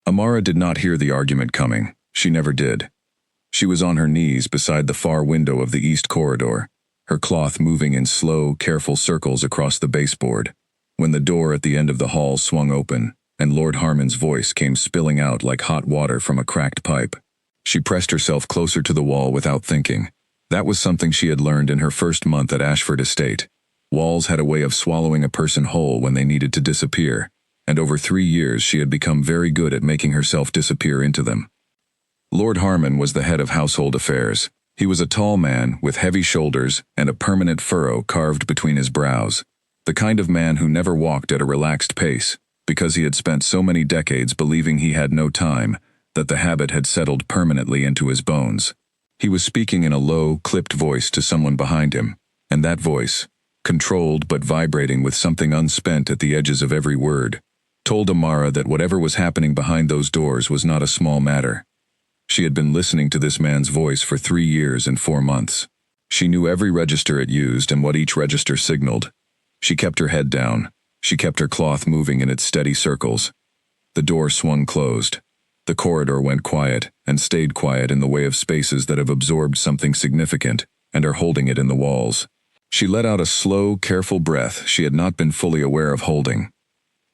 Amara did not hear the argument coming. She never did. She was on her knees beside the far window of the east corridor, her cloth moving in slow, careful circles across the baseboard, when the door at the end of the hall swung open, and Lord Harmon's voice came spilling out like hot water from a cracked pipe. She pressed herself closer to the wall without thinking. That was something she had learned in her first month at Ashford Estate. Walls had a way of swallowing a person whole when they needed to disappear, and over 3 years she had become very good at making herself disappear into them. Lord Harmon was the head of household affairs. He was a tall man with heavy shoulders and a permanent furrow carved between his brows, the kind of man who never walked at a relaxed pace, because he had spent so many decades believing he had no time, that the habit had settled permanently into his bones. He was speaking in a low, clipped voice to someone behind him, and that voice, controlled but vibrating with something unspent at the edges of every word, told Amara that whatever was happening behind those doors was not a small matter. She had been listening to this man's voice for 3 years and 4 months. She knew every register it used and what each register signaled. She kept her head down. She kept her cloth moving in its steady circles. The door swung closed. The corridor went quiet, and stayed quiet in the way of spaces that have absorbed something significant and are holding it in the walls. She let out a slow, careful breath she had not been fully aware of holding.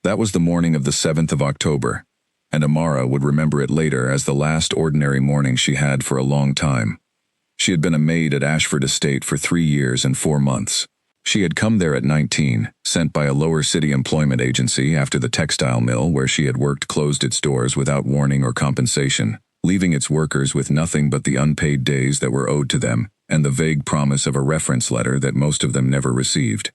That was the morning of the 7th of October, and Amara would remember it later as the last ordinary morning she had for a long time. She had been a maid at Ashford Estate for 3 years and 4 months. She had come there at 19, sent by a lower city employment agency after the textile mill where she had worked closed its doors without warning or compensation, leaving its workers with nothing but the unpaid days that were owed to them and the vague promise of a reference letter that most of them never received.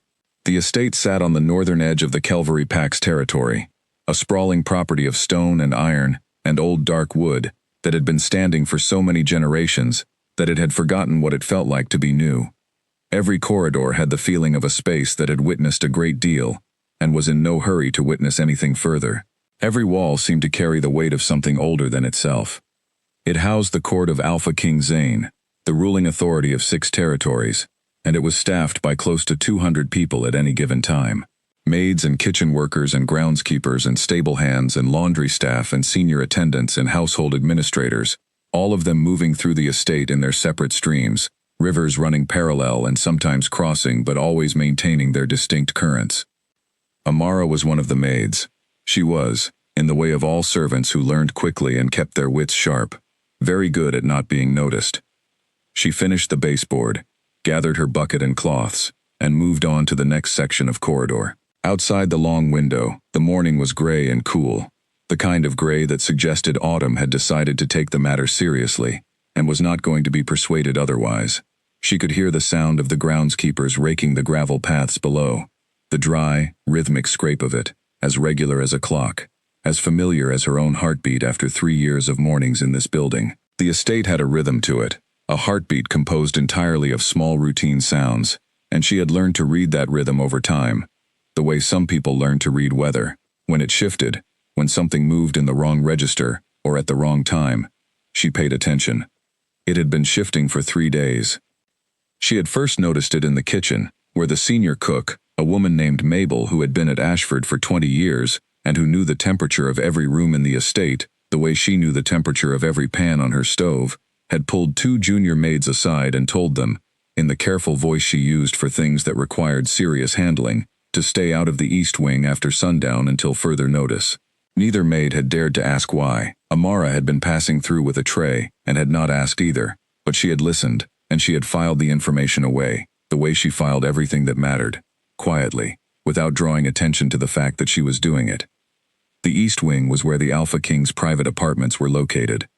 The estate sat on the northern edge of the Kelvery Pax territory, a sprawling property of stone and iron and old dark wood that had been standing for so many generations that it had forgotten what it felt like to be new. Every corridor had the feeling of a space that had witnessed a great deal, and was in no hurry to witness anything further. Every wall seemed to carry the weight of something older than itself. It housed the court of Alpha King Zane, the ruling authority of 6 territories, and it was staffed by close to 200 people at any given time. Maids and kitchen workers and groundskeepers and stable hands and laundry staff and senior attendants and household administrators, all of them moving through the estate in their separate streams, rivers running parallel and sometimes crossing but always maintaining their distinct currents. Amara was one of the maids. She was, in the way of all servants who learned quickly and kept their wits sharp, very good at not being noticed. She finished the baseboard, gathered her bucket and cloths, and moved on to the next section of corridor. Outside the long window, the morning was gray and cool, the kind of gray that suggested autumn had decided to take the matter seriously, and was not going to be persuaded otherwise. She could hear the sound of the groundskeepers raking the gravel paths below, the dry, rhythmic scrape of it, as regular as a clock, as familiar as her own heartbeat after 3 years of mornings in this building. The estate had a rhythm to it, a heartbeat composed entirely of small routine sounds, and she had learned to read that rhythm over time, the way some people learn to read weather. When it shifted, when something moved in the wrong register, or at the wrong time, she paid attention. It had been shifting for 3 days. She had first noticed it in the kitchen, where the senior cook, a woman named Mabel who had been at Ashford for 20 years, and who knew the temperature of every room in the estate, the way she knew the temperature of every pan on her stove, had pulled 2 junior maids aside and told them, in the careful voice she used for things that required serious handling, to stay out of the east wing after sundown until further notice. Neither maid had dared to ask why. Amara had been passing through with a tray, and had not asked either, but she had listened, and she had filed the information away, the way she filed everything that mattered, quietly, without drawing attention to the fact that she was doing it. The east wing was where the Alpha King's private apartments were located.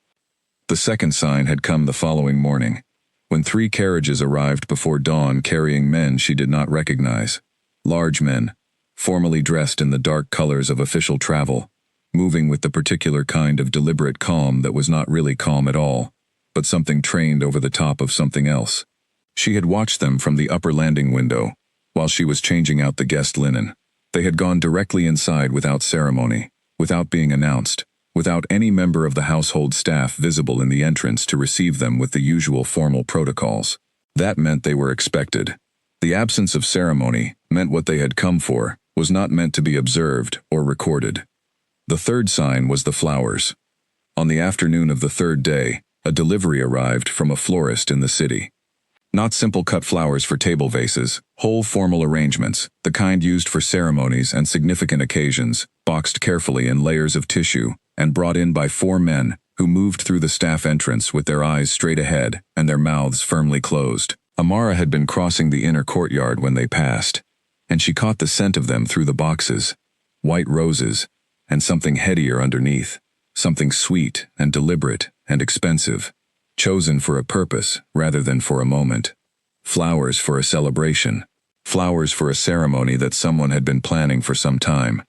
The second sign had come the following morning, when 3 carriages arrived before dawn carrying men she did not recognize. Large men, formally dressed in the dark colors of official travel, moving with the particular kind of deliberate calm that was not really calm at all, but something trained over the top of something else. She had watched them from the upper landing window, while she was changing out the guest linen. They had gone directly inside without ceremony, without being announced, without any member of the household staff visible in the entrance to receive them with the usual formal protocols. That meant they were expected. The absence of ceremony meant what they had come for was not meant to be observed or recorded. The third sign was the flowers. On the afternoon of the third day, a delivery arrived from a florist in the city. Not simple cut flowers for table vases, whole formal arrangements, the kind used for ceremonies and significant occasions, boxed carefully in layers of tissue, and brought in by 4 men, who moved through the staff entrance with their eyes straight ahead and their mouths firmly closed. Amara had been crossing the inner courtyard when they passed, and she caught the scent of them through the boxes. White roses, and something headier underneath, something sweet and deliberate and expensive, chosen for a purpose rather than for a moment. Flowers for a celebration, flowers for a ceremony that someone had been planning for some time.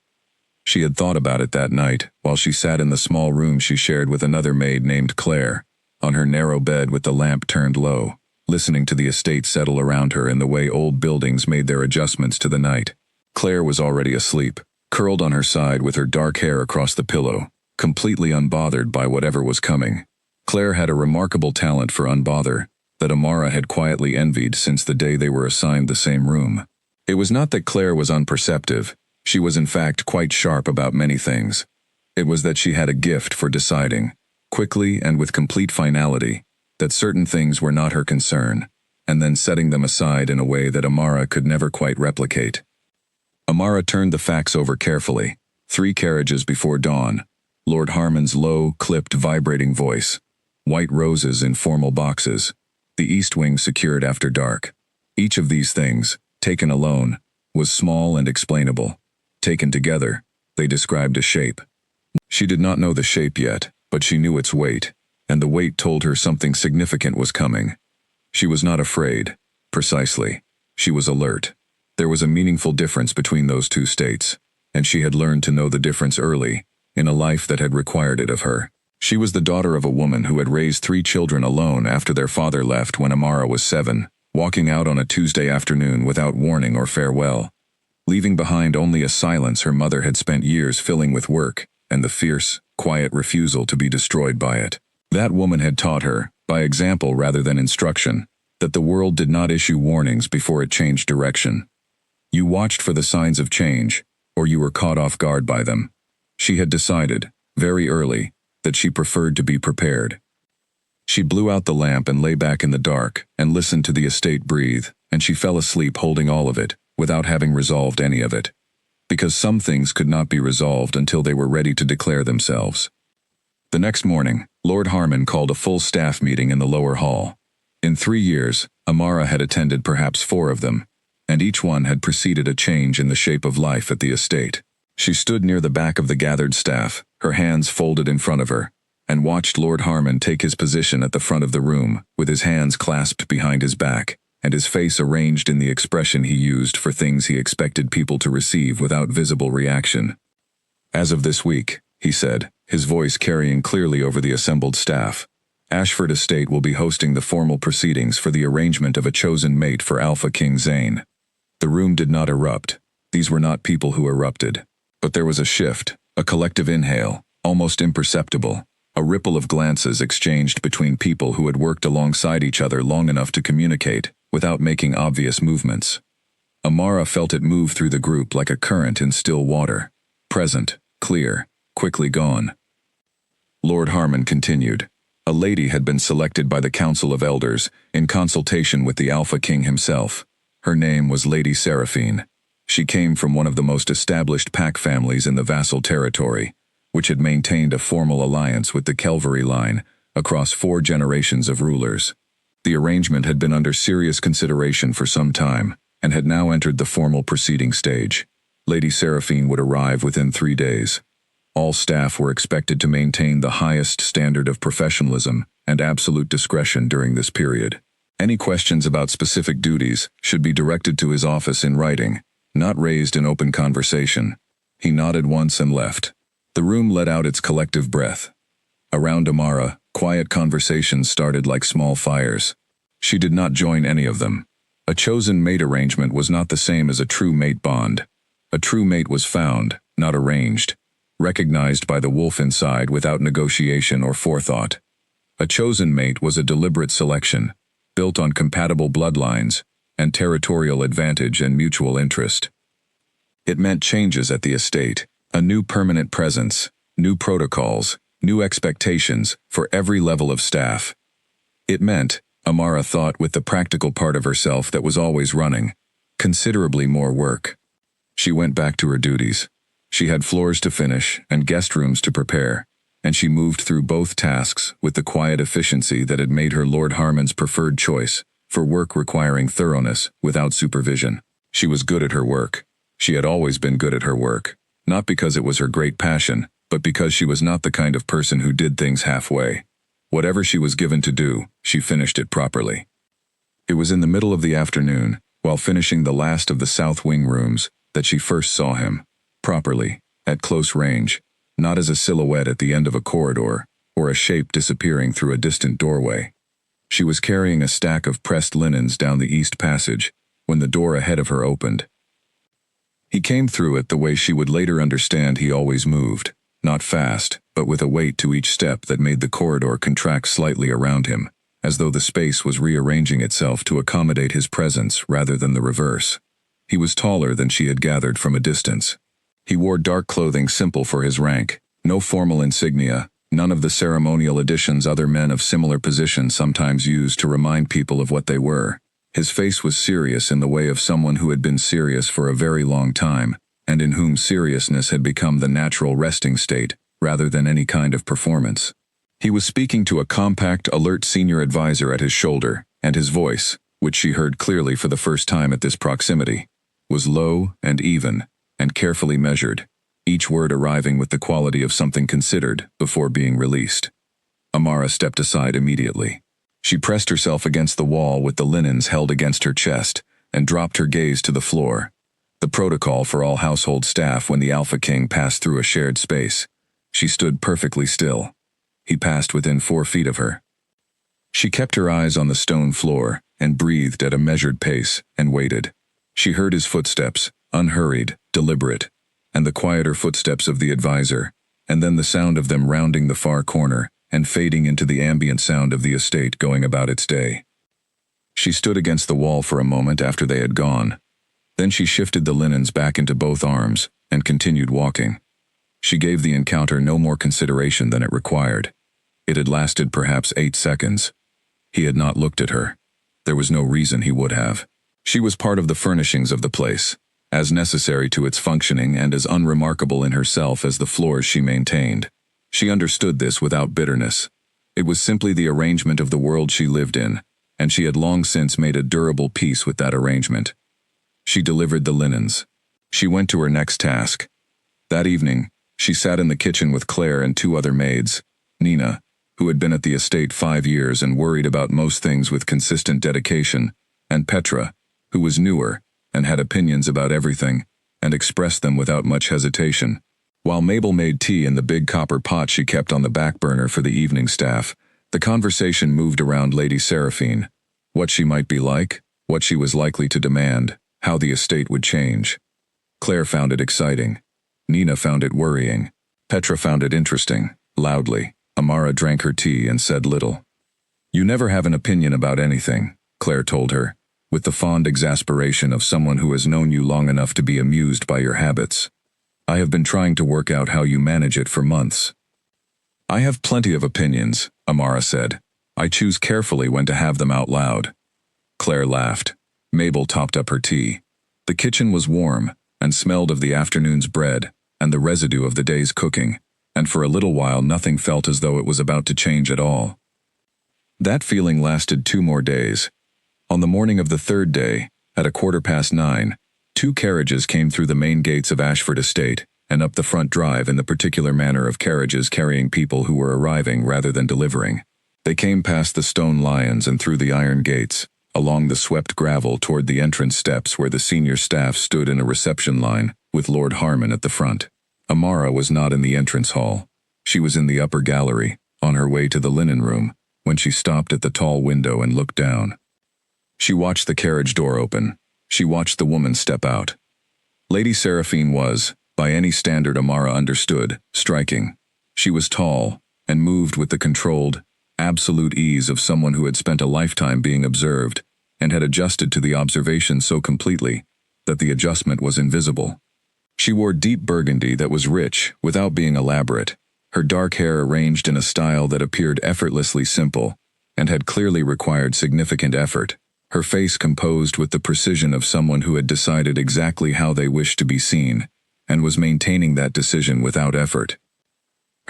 She had thought about it that night while she sat in the small room she shared with another maid named Claire, on her narrow bed with the lamp turned low, listening to the estate settle around her in the way old buildings made their adjustments to the night. Claire was already asleep, curled on her side with her dark hair across the pillow, completely unbothered by whatever was coming. Claire had a remarkable talent for unbother that Amara had quietly envied since the day they were assigned the same room. It was not that Claire was unperceptive. She was in fact quite sharp about many things. It was that she had a gift for deciding, quickly and with complete finality, that certain things were not her concern, and then setting them aside in a way that Amara could never quite replicate. Amara turned the facts over carefully. 3 carriages before dawn. Lord Harmon's low, clipped, vibrating voice. White roses in formal boxes. The east wing secured after dark. Each of these things, taken alone, was small and explainable. Taken together, they described a shape. She did not know the shape yet, but she knew its weight, and the weight told her something significant was coming. She was not afraid, precisely. She was alert. There was a meaningful difference between those 2 states, and she had learned to know the difference early, in a life that had required it of her. She was the daughter of a woman who had raised 3 children alone after their father left when Amara was 7, walking out on a Tuesday afternoon without warning or farewell, leaving behind only a silence her mother had spent years filling with work, and the fierce, quiet refusal to be destroyed by it. That woman had taught her, by example rather than instruction, that the world did not issue warnings before it changed direction. You watched for the signs of change, or you were caught off guard by them. She had decided, very early, that she preferred to be prepared. She blew out the lamp and lay back in the dark and listened to the estate breathe, and she fell asleep holding all of it, without having resolved any of it. Because some things could not be resolved until they were ready to declare themselves. The next morning, Lord Harmon called a full staff meeting in the lower hall. In 3 years, Amara had attended perhaps 4 of them, and each one had preceded a change in the shape of life at the estate. She stood near the back of the gathered staff, her hands folded in front of her, and watched Lord Harmon take his position at the front of the room, with his hands clasped behind his back, and his face arranged in the expression he used for things he expected people to receive without visible reaction. "As of this week," he said, his voice carrying clearly over the assembled staff, "Ashford Estate will be hosting the formal proceedings for the arrangement of a chosen mate for Alpha King Zane." The room did not erupt. These were not people who erupted. But there was a shift, a collective inhale, almost imperceptible, a ripple of glances exchanged between people who had worked alongside each other long enough to communicate, without making obvious movements. Amara felt it move through the group like a current in still water, present, clear, quickly gone. Lord Harmon continued. A lady had been selected by the Council of Elders, in consultation with the Alpha King himself. Her name was Lady Seraphine. She came from one of the most established pack families in the vassal territory, which had maintained a formal alliance with the Kelvery line across 4 generations of rulers. The arrangement had been under serious consideration for some time, and had now entered the formal proceeding stage. Lady Seraphine would arrive within 3 days. All staff were expected to maintain the highest standard of professionalism and absolute discretion during this period. Any questions about specific duties should be directed to his office in writing, not raised in open conversation. He nodded once and left. The room let out its collective breath. Around Amara, quiet conversations started like small fires. She did not join any of them. A chosen mate arrangement was not the same as a true mate bond. A true mate was found, not arranged, recognized by the wolf inside without negotiation or forethought. A chosen mate was a deliberate selection, built on compatible bloodlines, and territorial advantage and mutual interest. It meant changes at the estate, A new permanent presence, new protocols, new expectations for every level of staff. It meant, Amara thought with the practical part of herself that was always running, considerably more work. She went back to her duties. She had floors to finish and guest rooms to prepare, and she moved through both tasks with the quiet efficiency that had made her Lord Harmon's preferred choice for work requiring thoroughness without supervision. She was good at her work. She had always been good at her work, not because it was her great passion, but because she was not the kind of person who did things halfway. Whatever she was given to do, she finished it properly. It was in the middle of the afternoon, while finishing the last of the south wing rooms, that she first saw him, properly, at close range, not as a silhouette at the end of a corridor, or a shape disappearing through a distant doorway. She was carrying a stack of pressed linens down the east passage, when the door ahead of her opened. He came through it the way she would later understand he always moved, not fast, but with a weight to each step that made the corridor contract slightly around him, as though the space was rearranging itself to accommodate his presence rather than the reverse. He was taller than she had gathered from a distance. He wore dark clothing simple for his rank, no formal insignia, none of the ceremonial additions other men of similar position sometimes used to remind people of what they were. His face was serious in the way of someone who had been serious for a very long time, and in whom seriousness had become the natural resting state, rather than any kind of performance. He was speaking to a compact, alert senior advisor at his shoulder, and his voice, which she heard clearly for the first time at this proximity, was low and even, and carefully measured, each word arriving with the quality of something considered before being released. Amara stepped aside immediately. She pressed herself against the wall with the linens held against her chest, and dropped her gaze to the floor, the protocol for all household staff when the Alpha King passed through a shared space. She stood perfectly still. He passed within 4 feet of her. She kept her eyes on the stone floor, and breathed at a measured pace, and waited. She heard his footsteps, unhurried, deliberate, and the quieter footsteps of the advisor, and then the sound of them rounding the far corner, and fading into the ambient sound of the estate going about its day. She stood against the wall for a moment after they had gone. Then she shifted the linens back into both arms, and continued walking. She gave the encounter no more consideration than it required. It had lasted perhaps 8 seconds. He had not looked at her. There was no reason he would have. She was part of the furnishings of the place, as necessary to its functioning and as unremarkable in herself as the floors she maintained. She understood this without bitterness. It was simply the arrangement of the world she lived in, and she had long since made a durable peace with that arrangement. She delivered the linens. She went to her next task. That evening, she sat in the kitchen with Claire and 2 other maids, Nina, who had been at the estate 5 years and worried about most things with consistent dedication, and Petra, who was newer and had opinions about everything, and expressed them without much hesitation. While Mabel made tea in the big copper pot she kept on the back burner for the evening staff, the conversation moved around Lady Seraphine, what she might be like, what she was likely to demand, how the estate would change. Claire found it exciting. Nina found it worrying. Petra found it interesting, loudly. Amara drank her tea and said little. "You never have an opinion about anything," Claire told her, with the fond exasperation of someone who has known you long enough to be amused by your habits. "I have been trying to work out how you manage it for months." "I have plenty of opinions," Amara said. "I choose carefully when to have them out loud." Claire laughed. Mabel topped up her tea. The kitchen was warm, and smelled of the afternoon's bread, and the residue of the day's cooking, and for a little while nothing felt as though it was about to change at all. That feeling lasted 2 more days. On the morning of the 3rd day, at 9:15, 2 carriages came through the main gates of Ashford Estate, and up the front drive in the particular manner of carriages carrying people who were arriving rather than delivering. They came past the stone lions and through the iron gates, along the swept gravel toward the entrance steps where the senior staff stood in a reception line, with Lord Harmon at the front. Amara was not in the entrance hall. She was in the upper gallery, on her way to the linen room, when she stopped at the tall window and looked down. She watched the carriage door open. She watched the woman step out. Lady Seraphine was, by any standard Amara understood, striking. She was tall, and moved with the controlled, absolute ease of someone who had spent a lifetime being observed, and had adjusted to the observation so completely that the adjustment was invisible. She wore deep burgundy that was rich without being elaborate, her dark hair arranged in a style that appeared effortlessly simple and had clearly required significant effort, her face composed with the precision of someone who had decided exactly how they wished to be seen and was maintaining that decision without effort.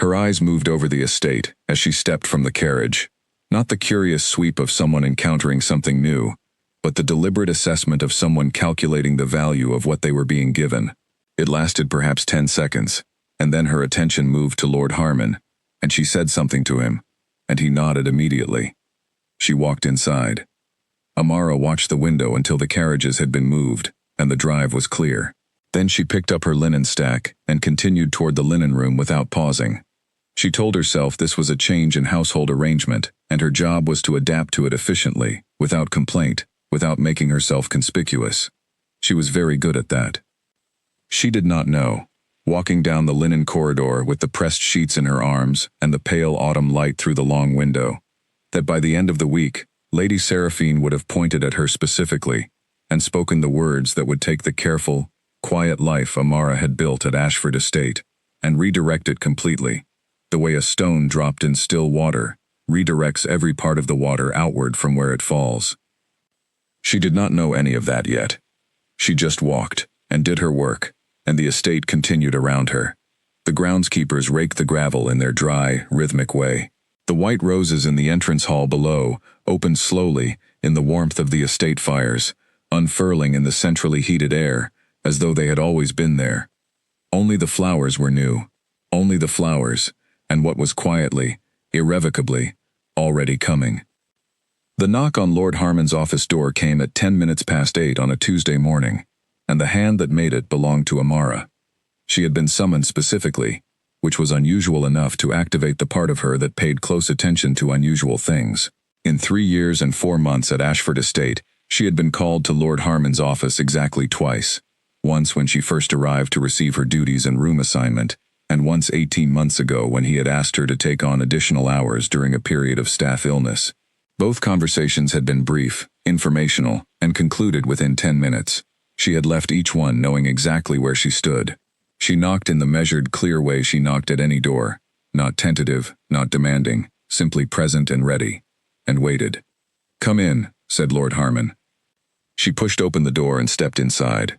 Her eyes moved over the estate as she stepped from the carriage, not the curious sweep of someone encountering something new, but the deliberate assessment of someone calculating the value of what they were being given. It lasted perhaps 10 seconds, and then her attention moved to Lord Harmon, and she said something to him, and he nodded immediately. She walked inside. Amara watched the window until the carriages had been moved, and the drive was clear. Then she picked up her linen stack and continued toward the linen room without pausing. She told herself this was a change in household arrangement, and her job was to adapt to it efficiently, without complaint, without making herself conspicuous. She was very good at that. She did not know, walking down the linen corridor with the pressed sheets in her arms and the pale autumn light through the long window, that by the end of the week, Lady Seraphine would have pointed at her specifically and spoken the words that would take the careful, quiet life Amara had built at Ashford Estate and redirect it completely, the way a stone dropped in still water redirects every part of the water outward from where it falls. She did not know any of that yet. She just walked and did her work, and the estate continued around her. The groundskeepers raked the gravel in their dry, rhythmic way. The white roses in the entrance hall below opened slowly in the warmth of the estate fires, unfurling in the centrally heated air, as though they had always been there. Only the flowers were new. Only the flowers, and what was quietly, irrevocably, already coming. The knock on Lord Harmon's office door came at 10 minutes past 8 on a Tuesday morning, and the hand that made it belonged to Amara. She had been summoned specifically, which was unusual enough to activate the part of her that paid close attention to unusual things. In 3 years and 4 months at Ashford Estate, she had been called to Lord Harmon's office exactly twice, once when she first arrived to receive her duties and room assignment, and once 18 months ago when he had asked her to take on additional hours during a period of staff illness. Both conversations had been brief, informational, and concluded within 10 minutes. She had left each one knowing exactly where she stood. She knocked in the measured, clear way she knocked at any door, not tentative, not demanding, simply present and ready, and waited. "Come in," said Lord Harmon. She pushed open the door and stepped inside.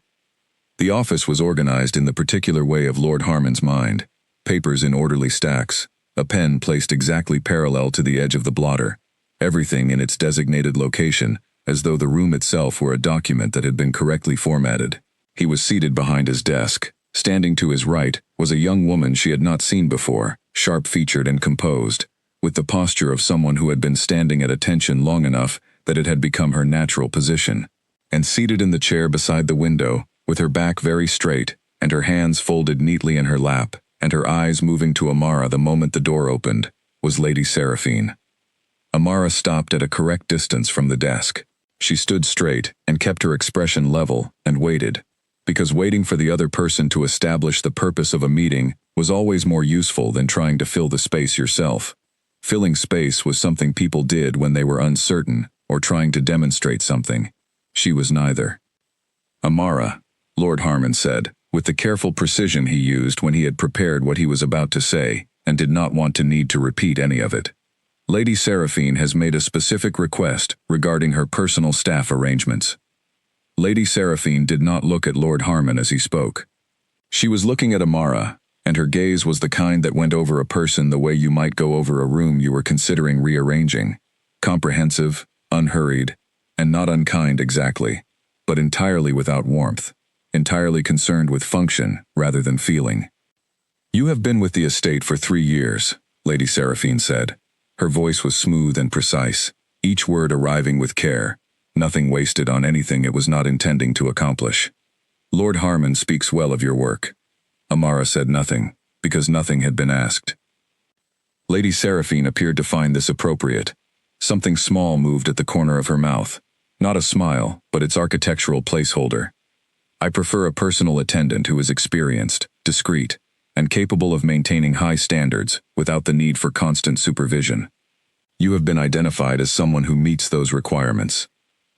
The office was organized in the particular way of Lord Harmon's mind, papers in orderly stacks, a pen placed exactly parallel to the edge of the blotter, everything in its designated location, as though the room itself were a document that had been correctly formatted. He was seated behind his desk. Standing to his right was a young woman she had not seen before, sharp-featured and composed, with the posture of someone who had been standing at attention long enough that it had become her natural position. And seated in the chair beside the window, with her back very straight, and her hands folded neatly in her lap, and her eyes moving to Amara the moment the door opened, was Lady Seraphine. Amara stopped at a correct distance from the desk. She stood straight and kept her expression level and waited, because waiting for the other person to establish the purpose of a meeting was always more useful than trying to fill the space yourself. Filling space was something people did when they were uncertain or trying to demonstrate something. She was neither. "Amara," Lord Harmon said, with the careful precision he used when he had prepared what he was about to say and did not want to need to repeat any of it. "Lady Seraphine has made a specific request regarding her personal staff arrangements." Lady Seraphine did not look at Lord Harmon as he spoke. She was looking at Amara, and her gaze was the kind that went over a person the way you might go over a room you were considering rearranging. Comprehensive, unhurried, and not unkind exactly, but entirely without warmth, entirely concerned with function rather than feeling. "You have been with the estate for 3 years," Lady Seraphine said. Her voice was smooth and precise, each word arriving with care, nothing wasted on anything it was not intending to accomplish. "Lord Harmon speaks well of your work." Amara said nothing, because nothing had been asked. Lady Seraphine appeared to find this appropriate. Something small moved at the corner of her mouth. Not a smile, but its architectural placeholder. "I prefer a personal attendant who is experienced, discreet, and capable of maintaining high standards without the need for constant supervision. You have been identified as someone who meets those requirements."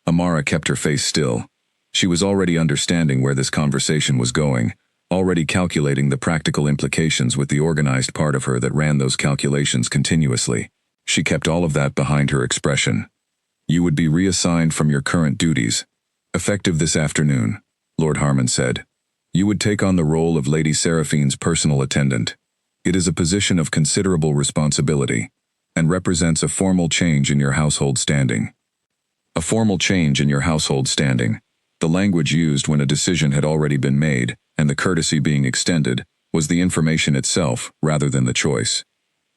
Amara kept her face still. She was already understanding where this conversation was going, already calculating the practical implications with the organized part of her that ran those calculations continuously. She kept all of that behind her expression. "You would be reassigned from your current duties, effective this afternoon," Lord Harmon said. "You would take on the role of Lady Seraphine's personal attendant. It is a position of considerable responsibility, and represents a formal change in your household standing." A formal change in your household standing. The language used when a decision had already been made, and the courtesy being extended, was the information itself rather than the choice.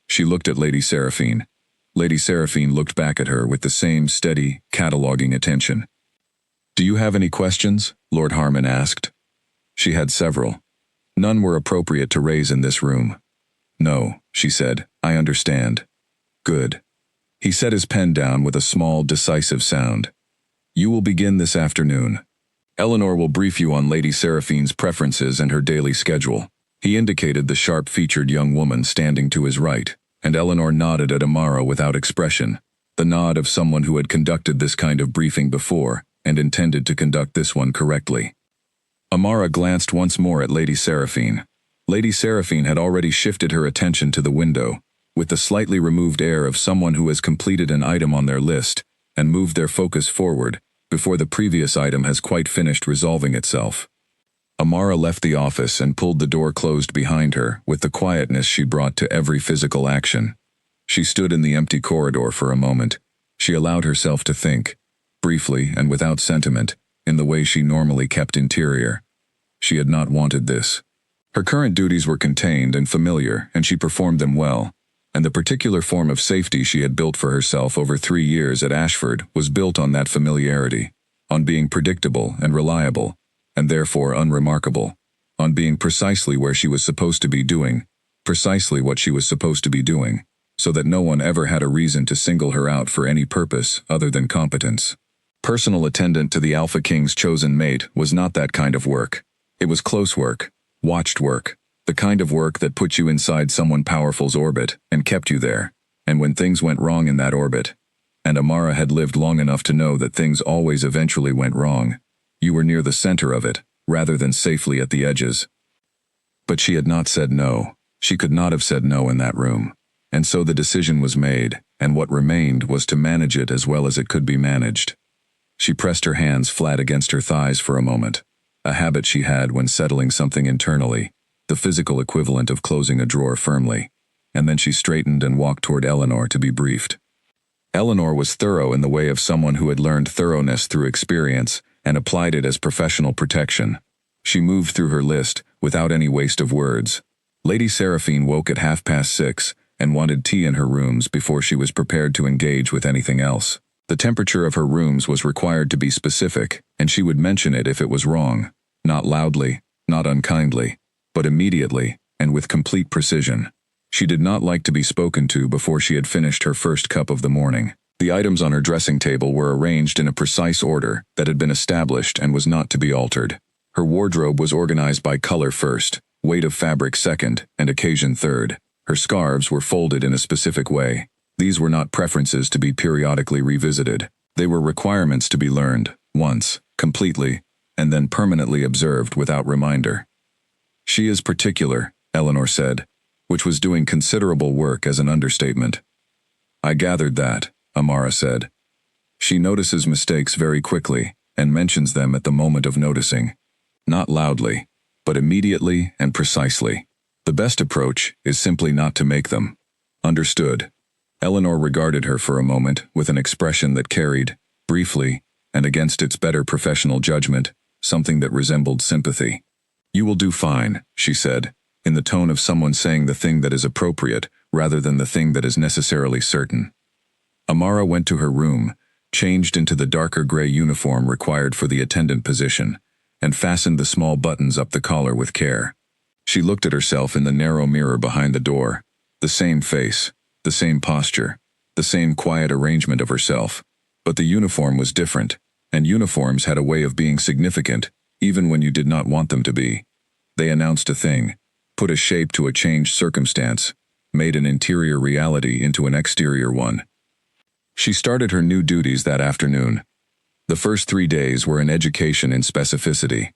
She looked at Lady Seraphine. Lady Seraphine looked back at her with the same steady, cataloging attention. "Do you have any questions?" Lord Harmon asked. She had several. None were appropriate to raise in this room. "No," she said, "I understand." "Good." He set his pen down with a small, decisive sound. "You will begin this afternoon. Eleanor will brief you on Lady Seraphine's preferences and her daily schedule." He indicated the sharp-featured young woman standing to his right, and Eleanor nodded at Amara without expression, the nod of someone who had conducted this kind of briefing before and intended to conduct this one correctly. Amara glanced once more at Lady Seraphine. Lady Seraphine had already shifted her attention to the window, with the slightly removed air of someone who has completed an item on their list and moved their focus forward before the previous item has quite finished resolving itself. Amara left the office and pulled the door closed behind her with the quietness she brought to every physical action. She stood in the empty corridor for a moment. She allowed herself to think, briefly and without sentiment, in the way she normally kept interior. She had not wanted this. Her current duties were contained and familiar, and she performed them well, and the particular form of safety she had built for herself over 3 years at Ashford was built on that familiarity, on being predictable and reliable, and therefore unremarkable, on being precisely where she was supposed to be doing, precisely what she was supposed to be doing, so that no one ever had a reason to single her out for any purpose other than competence. Personal attendant to the Alpha King's chosen mate was not that kind of work. It was close work, watched work, the kind of work that put you inside someone powerful's orbit and kept you there, and when things went wrong in that orbit, and Amara had lived long enough to know that things always eventually went wrong, you were near the center of it, rather than safely at the edges. But she had not said no. She could not have said no in that room. And so the decision was made, and what remained was to manage it as well as it could be managed. She pressed her hands flat against her thighs for a moment, a habit she had when settling something internally, the physical equivalent of closing a drawer firmly, and then she straightened and walked toward Eleanor to be briefed. Eleanor was thorough in the way of someone who had learned thoroughness through experience and applied it as professional protection. She moved through her list without any waste of words. Lady Seraphine woke at 6:30 and wanted tea in her rooms before she was prepared to engage with anything else. The temperature of her rooms was required to be specific, and she would mention it if it was wrong, not loudly, not unkindly, but immediately and with complete precision. She did not like to be spoken to before she had finished her first cup of the morning. The items on her dressing table were arranged in a precise order that had been established and was not to be altered. Her wardrobe was organized by color first, weight of fabric second, and occasion third. Her scarves were folded in a specific way. These were not preferences to be periodically revisited. They were requirements to be learned, once, completely, and then permanently observed without reminder. "She is particular," Eleanor said, which was doing considerable work as an understatement. "I gathered that," Amara said. "She notices mistakes very quickly and mentions them at the moment of noticing. Not loudly, but immediately and precisely. The best approach is simply not to make them." "Understood." Eleanor regarded her for a moment with an expression that carried, briefly, and against its better professional judgment, something that resembled sympathy. "You will do fine," she said, in the tone of someone saying the thing that is appropriate rather than the thing that is necessarily certain. Amara went to her room, changed into the darker gray uniform required for the attendant position, and fastened the small buttons up the collar with care. She looked at herself in the narrow mirror behind the door, the same face, the same posture, the same quiet arrangement of herself, but the uniform was different, and uniforms had a way of being significant, even when you did not want them to be. They announced a thing, put a shape to a changed circumstance, made an interior reality into an exterior one. She started her new duties that afternoon. The first 3 days were an education in specificity.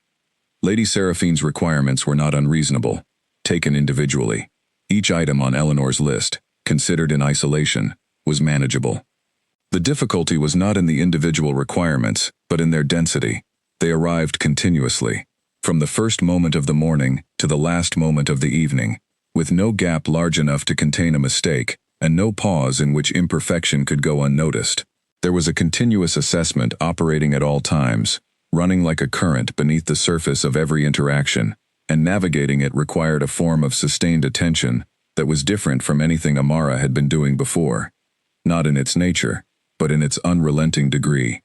Lady Seraphine's requirements were not unreasonable, taken individually. Each item on Eleanor's list, considered in isolation, was manageable. The difficulty was not in the individual requirements, but in their density. They arrived continuously, from the first moment of the morning to the last moment of the evening, with no gap large enough to contain a mistake, and no pause in which imperfection could go unnoticed. There was a continuous assessment operating at all times, running like a current beneath the surface of every interaction, and navigating it required a form of sustained attention that was different from anything Amara had been doing before, not in its nature, but in its unrelenting degree.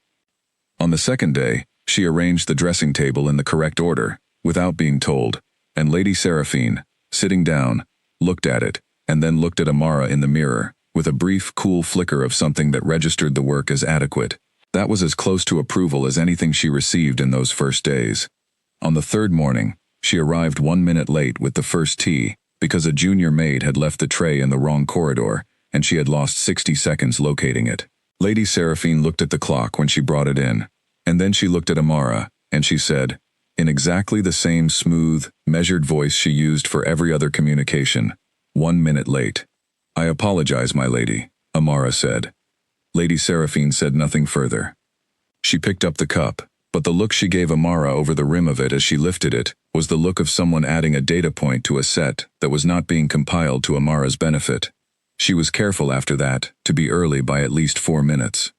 On the second day, she arranged the dressing table in the correct order, without being told, and Lady Seraphine, sitting down, looked at it, and then looked at Amara in the mirror, with a brief, cool flicker of something that registered the work as adequate. That was as close to approval as anything she received in those first days. On the third morning, she arrived 1 minute late with the first tea, because a junior maid had left the tray in the wrong corridor, and she had lost 60 seconds locating it. Lady Seraphine looked at the clock when she brought it in, and then she looked at Amara, and she said, in exactly the same smooth, measured voice she used for every other communication, 1 minute late. "I apologize, my lady," Amara said. Lady Seraphine said nothing further. She picked up the cup, but the look she gave Amara over the rim of it as she lifted it was the look of someone adding a data point to a set that was not being compiled to Amara's benefit. She was careful after that to be early by at least 4 minutes.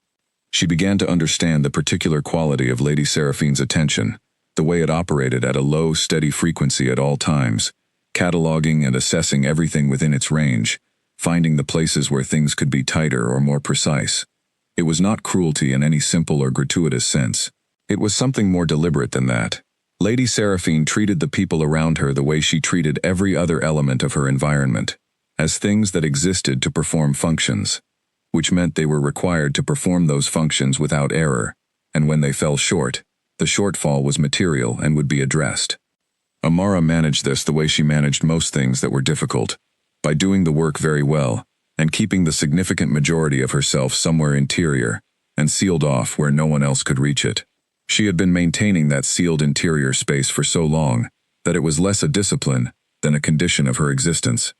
She began to understand the particular quality of Lady Seraphine's attention, the way it operated at a low, steady frequency at all times, cataloging and assessing everything within its range, finding the places where things could be tighter or more precise. It was not cruelty in any simple or gratuitous sense. It was something more deliberate than that. Lady Seraphine treated the people around her the way she treated every other element of her environment, as things that existed to perform functions, which meant they were required to perform those functions without error, and when they fell short, the shortfall was material and would be addressed. Amara managed this the way she managed most things that were difficult, by doing the work very well, and keeping the significant majority of herself somewhere interior, and sealed off where no one else could reach it. She had been maintaining that sealed interior space for so long that it was less a discipline than a condition of her existence.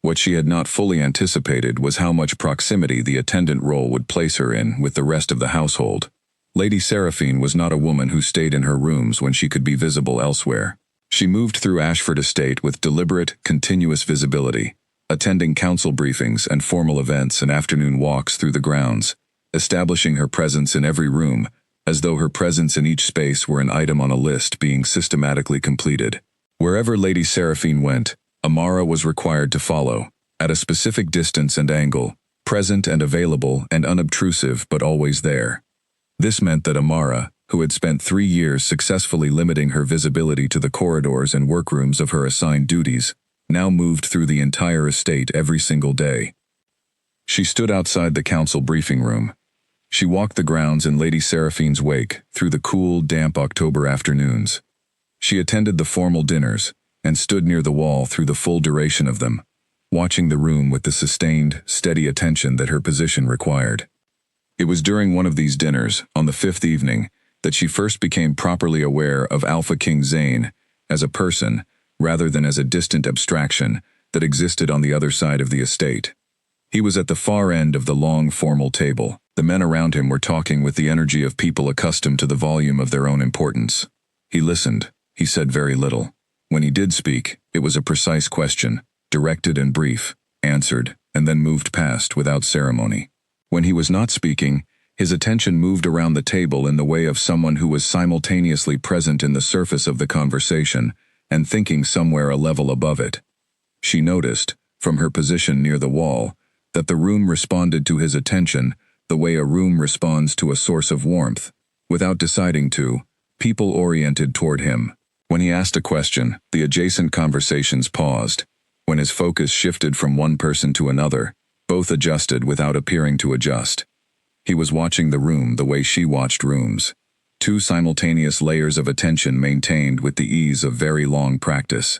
What she had not fully anticipated was how much proximity the attendant role would place her in with the rest of the household. Lady Seraphine was not a woman who stayed in her rooms when she could be visible elsewhere. She moved through Ashford Estate with deliberate, continuous visibility, attending council briefings and formal events and afternoon walks through the grounds, establishing her presence in every room, as though her presence in each space were an item on a list being systematically completed. Wherever Lady Seraphine went, Amara was required to follow, at a specific distance and angle, present and available and unobtrusive but always there. This meant that Amara, who had spent 3 years successfully limiting her visibility to the corridors and workrooms of her assigned duties, now moved through the entire estate every single day. She stood outside the council briefing room. She walked the grounds in Lady Seraphine's wake through the cool, damp October afternoons. She attended the formal dinners, and stood near the wall through the full duration of them, watching the room with the sustained, steady attention that her position required. It was during one of these dinners, on the 5th evening, that she first became properly aware of Alpha King Zane as a person, rather than as a distant abstraction that existed on the other side of the estate. He was at the far end of the long, formal table. The men around him were talking with the energy of people accustomed to the volume of their own importance. He listened. He said very little. When he did speak, it was a precise question, directed and brief, answered, and then moved past without ceremony. When he was not speaking, his attention moved around the table in the way of someone who was simultaneously present in the surface of the conversation and thinking somewhere a level above it. She noticed, from her position near the wall, that the room responded to his attention the way a room responds to a source of warmth, without deciding to, people oriented toward him. When he asked a question, the adjacent conversations paused. When his focus shifted from one person to another, both adjusted without appearing to adjust. He was watching the room the way she watched rooms. 2 simultaneous layers of attention maintained with the ease of very long practice.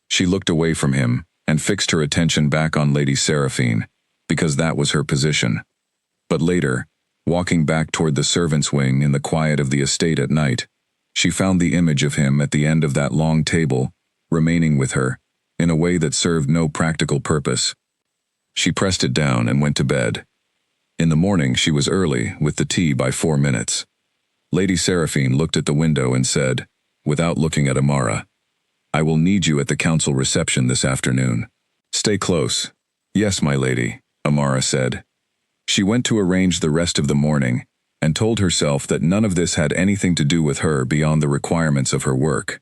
She looked away from him and fixed her attention back on Lady Seraphine, because that was her position. But later, walking back toward the servants' wing in the quiet of the estate at night, She found the image of him at the end of that long table, remaining with her, in a way that served no practical purpose. She pressed it down and went to bed. In the morning she was early, with the tea by 4 minutes. Lady Seraphine looked at the window and said, without looking at Amara, "I will need you at the council reception this afternoon. Stay close." "Yes, my lady," Amara said. She went to arrange the rest of the morning, and told herself that none of this had anything to do with her beyond the requirements of her work.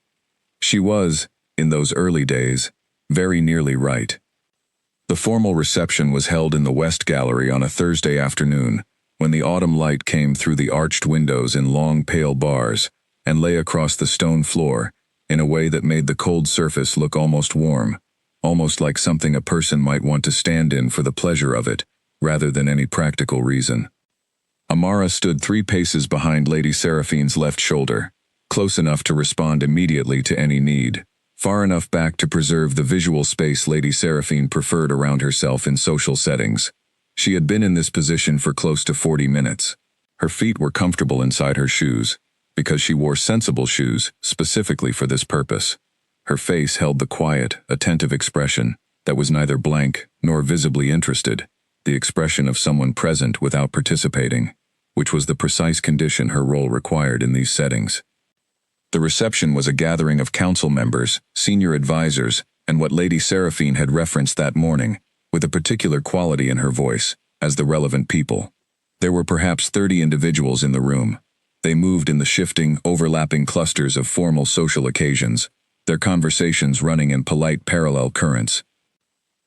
She was, in those early days, very nearly right. The formal reception was held in the West Gallery on a Thursday afternoon, when the autumn light came through the arched windows in long pale bars, and lay across the stone floor, in a way that made the cold surface look almost warm, almost like something a person might want to stand in for the pleasure of it, rather than any practical reason. Amara stood 3 paces behind Lady Seraphine's left shoulder, close enough to respond immediately to any need, far enough back to preserve the visual space Lady Seraphine preferred around herself in social settings. She had been in this position for close to 40 minutes. Her feet were comfortable inside her shoes, because she wore sensible shoes specifically for this purpose. Her face held the quiet, attentive expression that was neither blank nor visibly interested, the expression of someone present without participating, which was the precise condition her role required in these settings. The reception was a gathering of council members, senior advisors, and what Lady Seraphine had referenced that morning, with a particular quality in her voice, as the relevant people. There were perhaps 30 individuals in the room. They moved in the shifting, overlapping clusters of formal social occasions, their conversations running in polite parallel currents.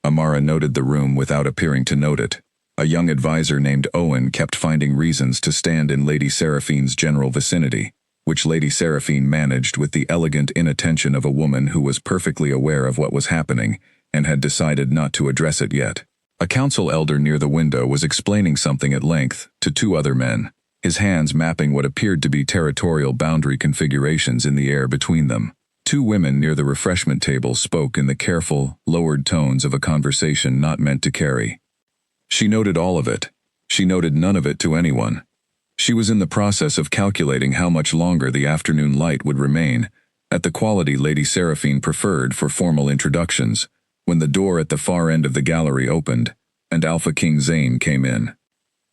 Amara noted the room without appearing to note it. A young advisor named Owen kept finding reasons to stand in Lady Seraphine's general vicinity, which Lady Seraphine managed with the elegant inattention of a woman who was perfectly aware of what was happening and had decided not to address it yet. A council elder near the window was explaining something at length to 2 other men, his hands mapping what appeared to be territorial boundary configurations in the air between them. 2 women near the refreshment table spoke in the careful, lowered tones of a conversation not meant to carry. She noted all of it. She noted none of it to anyone. She was in the process of calculating how much longer the afternoon light would remain, at the quality Lady Seraphine preferred for formal introductions, when the door at the far end of the gallery opened, and Alpha King Zane came in.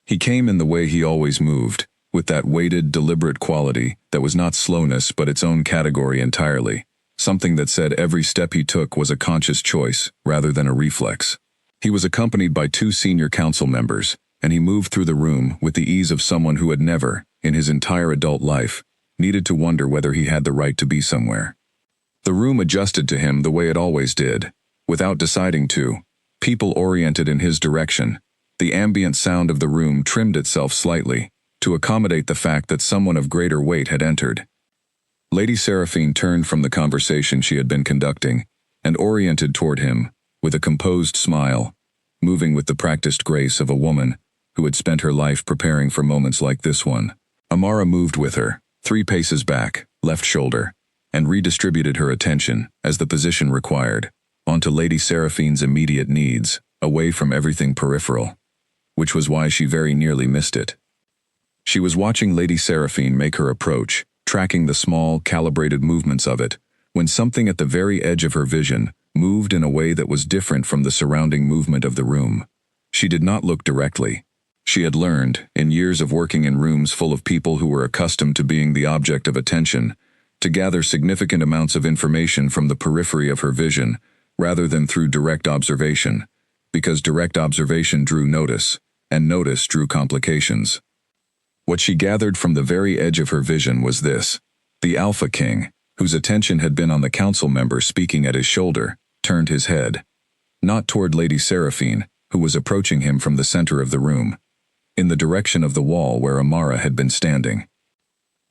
He came in the way he always moved, with that weighted, deliberate quality that was not slowness but its own category entirely, something that said every step he took was a conscious choice rather than a reflex. He was accompanied by 2 senior council members, and he moved through the room with the ease of someone who had never, in his entire adult life, needed to wonder whether he had the right to be somewhere. The room adjusted to him the way it always did, without deciding to. People oriented in his direction. The ambient sound of the room trimmed itself slightly, to accommodate the fact that someone of greater weight had entered. Lady Seraphine turned from the conversation she had been conducting, and oriented toward him, with a composed smile, moving with the practiced grace of a woman who had spent her life preparing for moments like this one. Amara moved with her, 3 paces back, left shoulder, and redistributed her attention, as the position required, onto Lady Seraphine's immediate needs, away from everything peripheral, which was why she very nearly missed it. She was watching Lady Seraphine make her approach, tracking the small, calibrated movements of it, when something at the very edge of her vision moved in a way that was different from the surrounding movement of the room. She did not look directly. She had learned, in years of working in rooms full of people who were accustomed to being the object of attention, to gather significant amounts of information from the periphery of her vision, rather than through direct observation, because direct observation drew notice, and notice drew complications. What she gathered from the very edge of her vision was this: the Alpha King, whose attention had been on the council member speaking at his shoulder, turned his head, not toward Lady Seraphine, who was approaching him from the center of the room, in the direction of the wall where Amara had been standing.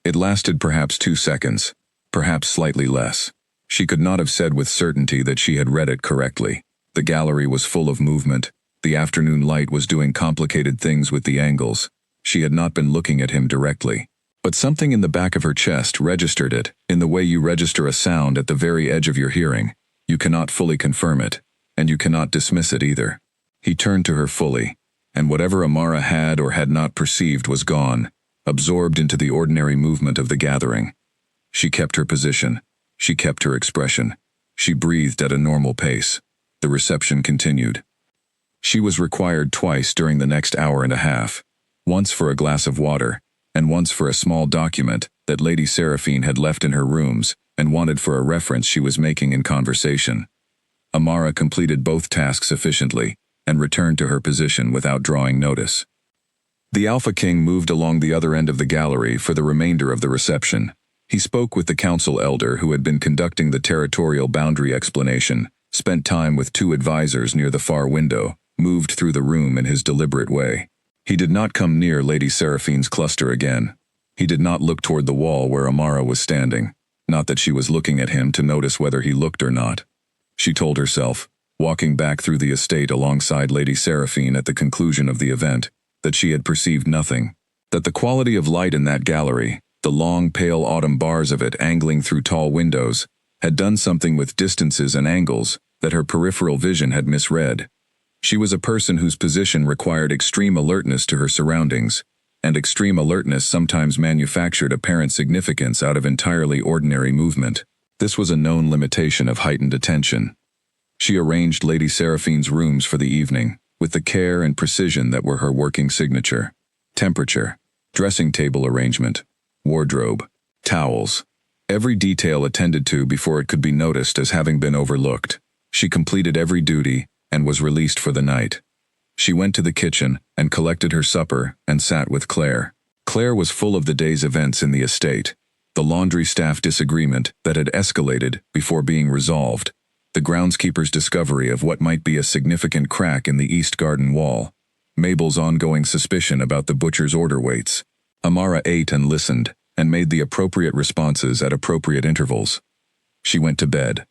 It lasted perhaps 2 seconds, perhaps slightly less. She could not have said with certainty that she had read it correctly. The gallery was full of movement. The afternoon light was doing complicated things with the angles. She had not been looking at him directly. But something in the back of her chest registered it, in the way you register a sound at the very edge of your hearing. You cannot fully confirm it, and you cannot dismiss it either. He turned to her fully, and whatever Amara had or had not perceived was gone, absorbed into the ordinary movement of the gathering. She kept her position. She kept her expression. She breathed at a normal pace. The reception continued. She was required twice during the next hour and a half, once for a glass of water, and once for a small document that Lady Seraphine had left in her rooms and wanted for a reference she was making in conversation. Amara completed both tasks efficiently and returned to her position without drawing notice. The Alpha King moved along the other end of the gallery for the remainder of the reception. He spoke with the council elder who had been conducting the territorial boundary explanation, spent time with two advisors near the far window, moved through the room in his deliberate way. He did not come near Lady Seraphine's cluster again. He did not look toward the wall where Amara was standing, not that she was looking at him to notice whether he looked or not. She told herself, walking back through the estate alongside Lady Seraphine at the conclusion of the event, that she had perceived nothing, that the quality of light in that gallery, the long pale autumn bars of it angling through tall windows, had done something with distances and angles that her peripheral vision had misread. She was a person whose position required extreme alertness to her surroundings, and extreme alertness sometimes manufactured apparent significance out of entirely ordinary movement. This was a known limitation of heightened attention. She arranged Lady Seraphine's rooms for the evening, with the care and precision that were her working signature. Temperature, dressing table arrangement, wardrobe, towels. Every detail attended to before it could be noticed as having been overlooked. She completed every duty and was released for the night. She went to the kitchen and collected her supper and sat with Claire. Claire was full of the day's events in the estate, the laundry staff disagreement that had escalated before being resolved, the groundskeeper's discovery of what might be a significant crack in the east garden wall, Mabel's ongoing suspicion about the butcher's order weights. Amara ate and listened, and made the appropriate responses at appropriate intervals. She went to bed.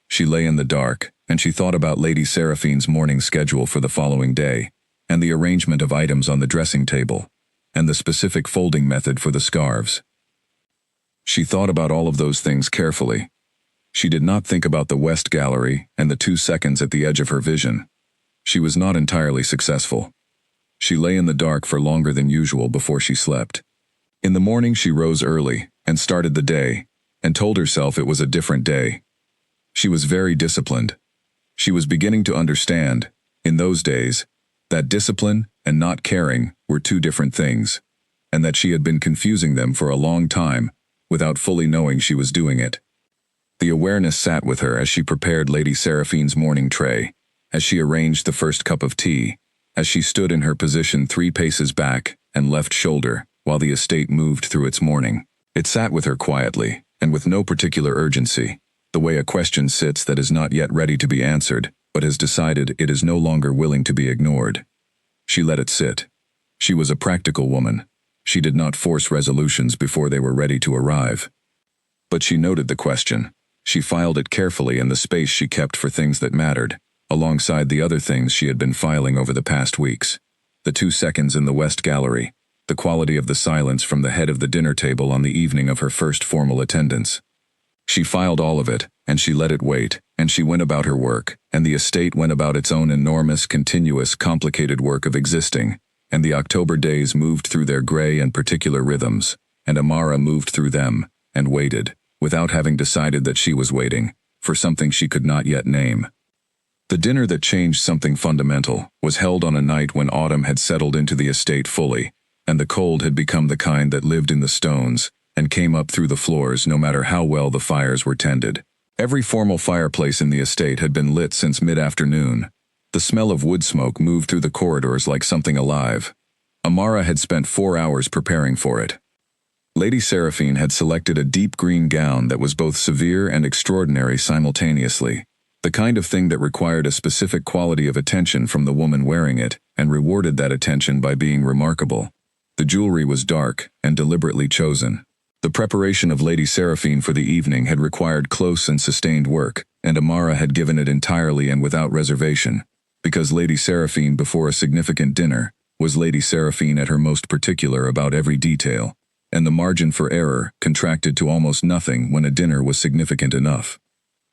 She lay in the dark, and she thought about Lady Seraphine's morning schedule for the following day, and the arrangement of items on the dressing table, and the specific folding method for the scarves. She thought about all of those things carefully. She did not think about the West Gallery and the 2 seconds at the edge of her vision. She was not entirely successful. She lay in the dark for longer than usual before she slept. In the morning she rose early and started the day, and told herself it was a different day. She was very disciplined. She was beginning to understand, in those days, that discipline and not caring were two different things, and that she had been confusing them for a long time without fully knowing she was doing it. The awareness sat with her as she prepared Lady Seraphine's morning tray, as she arranged the first cup of tea, as she stood in her position 3 paces back and left shoulder while the estate moved through its morning. It sat with her quietly and with no particular urgency, the way a question sits that is not yet ready to be answered, but has decided it is no longer willing to be ignored. She let it sit. She was a practical woman. She did not force resolutions before they were ready to arrive. But she noted the question. She filed it carefully in the space she kept for things that mattered, alongside the other things she had been filing over the past weeks. The 2 seconds in the West Gallery, the quality of the silence from the head of the dinner table on the evening of her first formal attendance. She filed all of it, and she let it wait, and she went about her work, and the estate went about its own enormous, continuous, complicated work of existing, and the October days moved through their gray and particular rhythms, and Amara moved through them, and waited, without having decided that she was waiting, for something she could not yet name. The dinner that changed something fundamental was held on a night when autumn had settled into the estate fully, and the cold had become the kind that lived in the stones, and came up through the floors no matter how well the fires were tended. Every formal fireplace in the estate had been lit since mid-afternoon. The smell of wood smoke moved through the corridors like something alive. Amara had spent 4 hours preparing for it. Lady Seraphine had selected a deep green gown that was both severe and extraordinary simultaneously, the kind of thing that required a specific quality of attention from the woman wearing it, and rewarded that attention by being remarkable. The jewelry was dark and deliberately chosen. The preparation of Lady Seraphine for the evening had required close and sustained work, and Amara had given it entirely and without reservation, because Lady Seraphine before a significant dinner was Lady Seraphine at her most particular about every detail, and the margin for error contracted to almost nothing when a dinner was significant enough.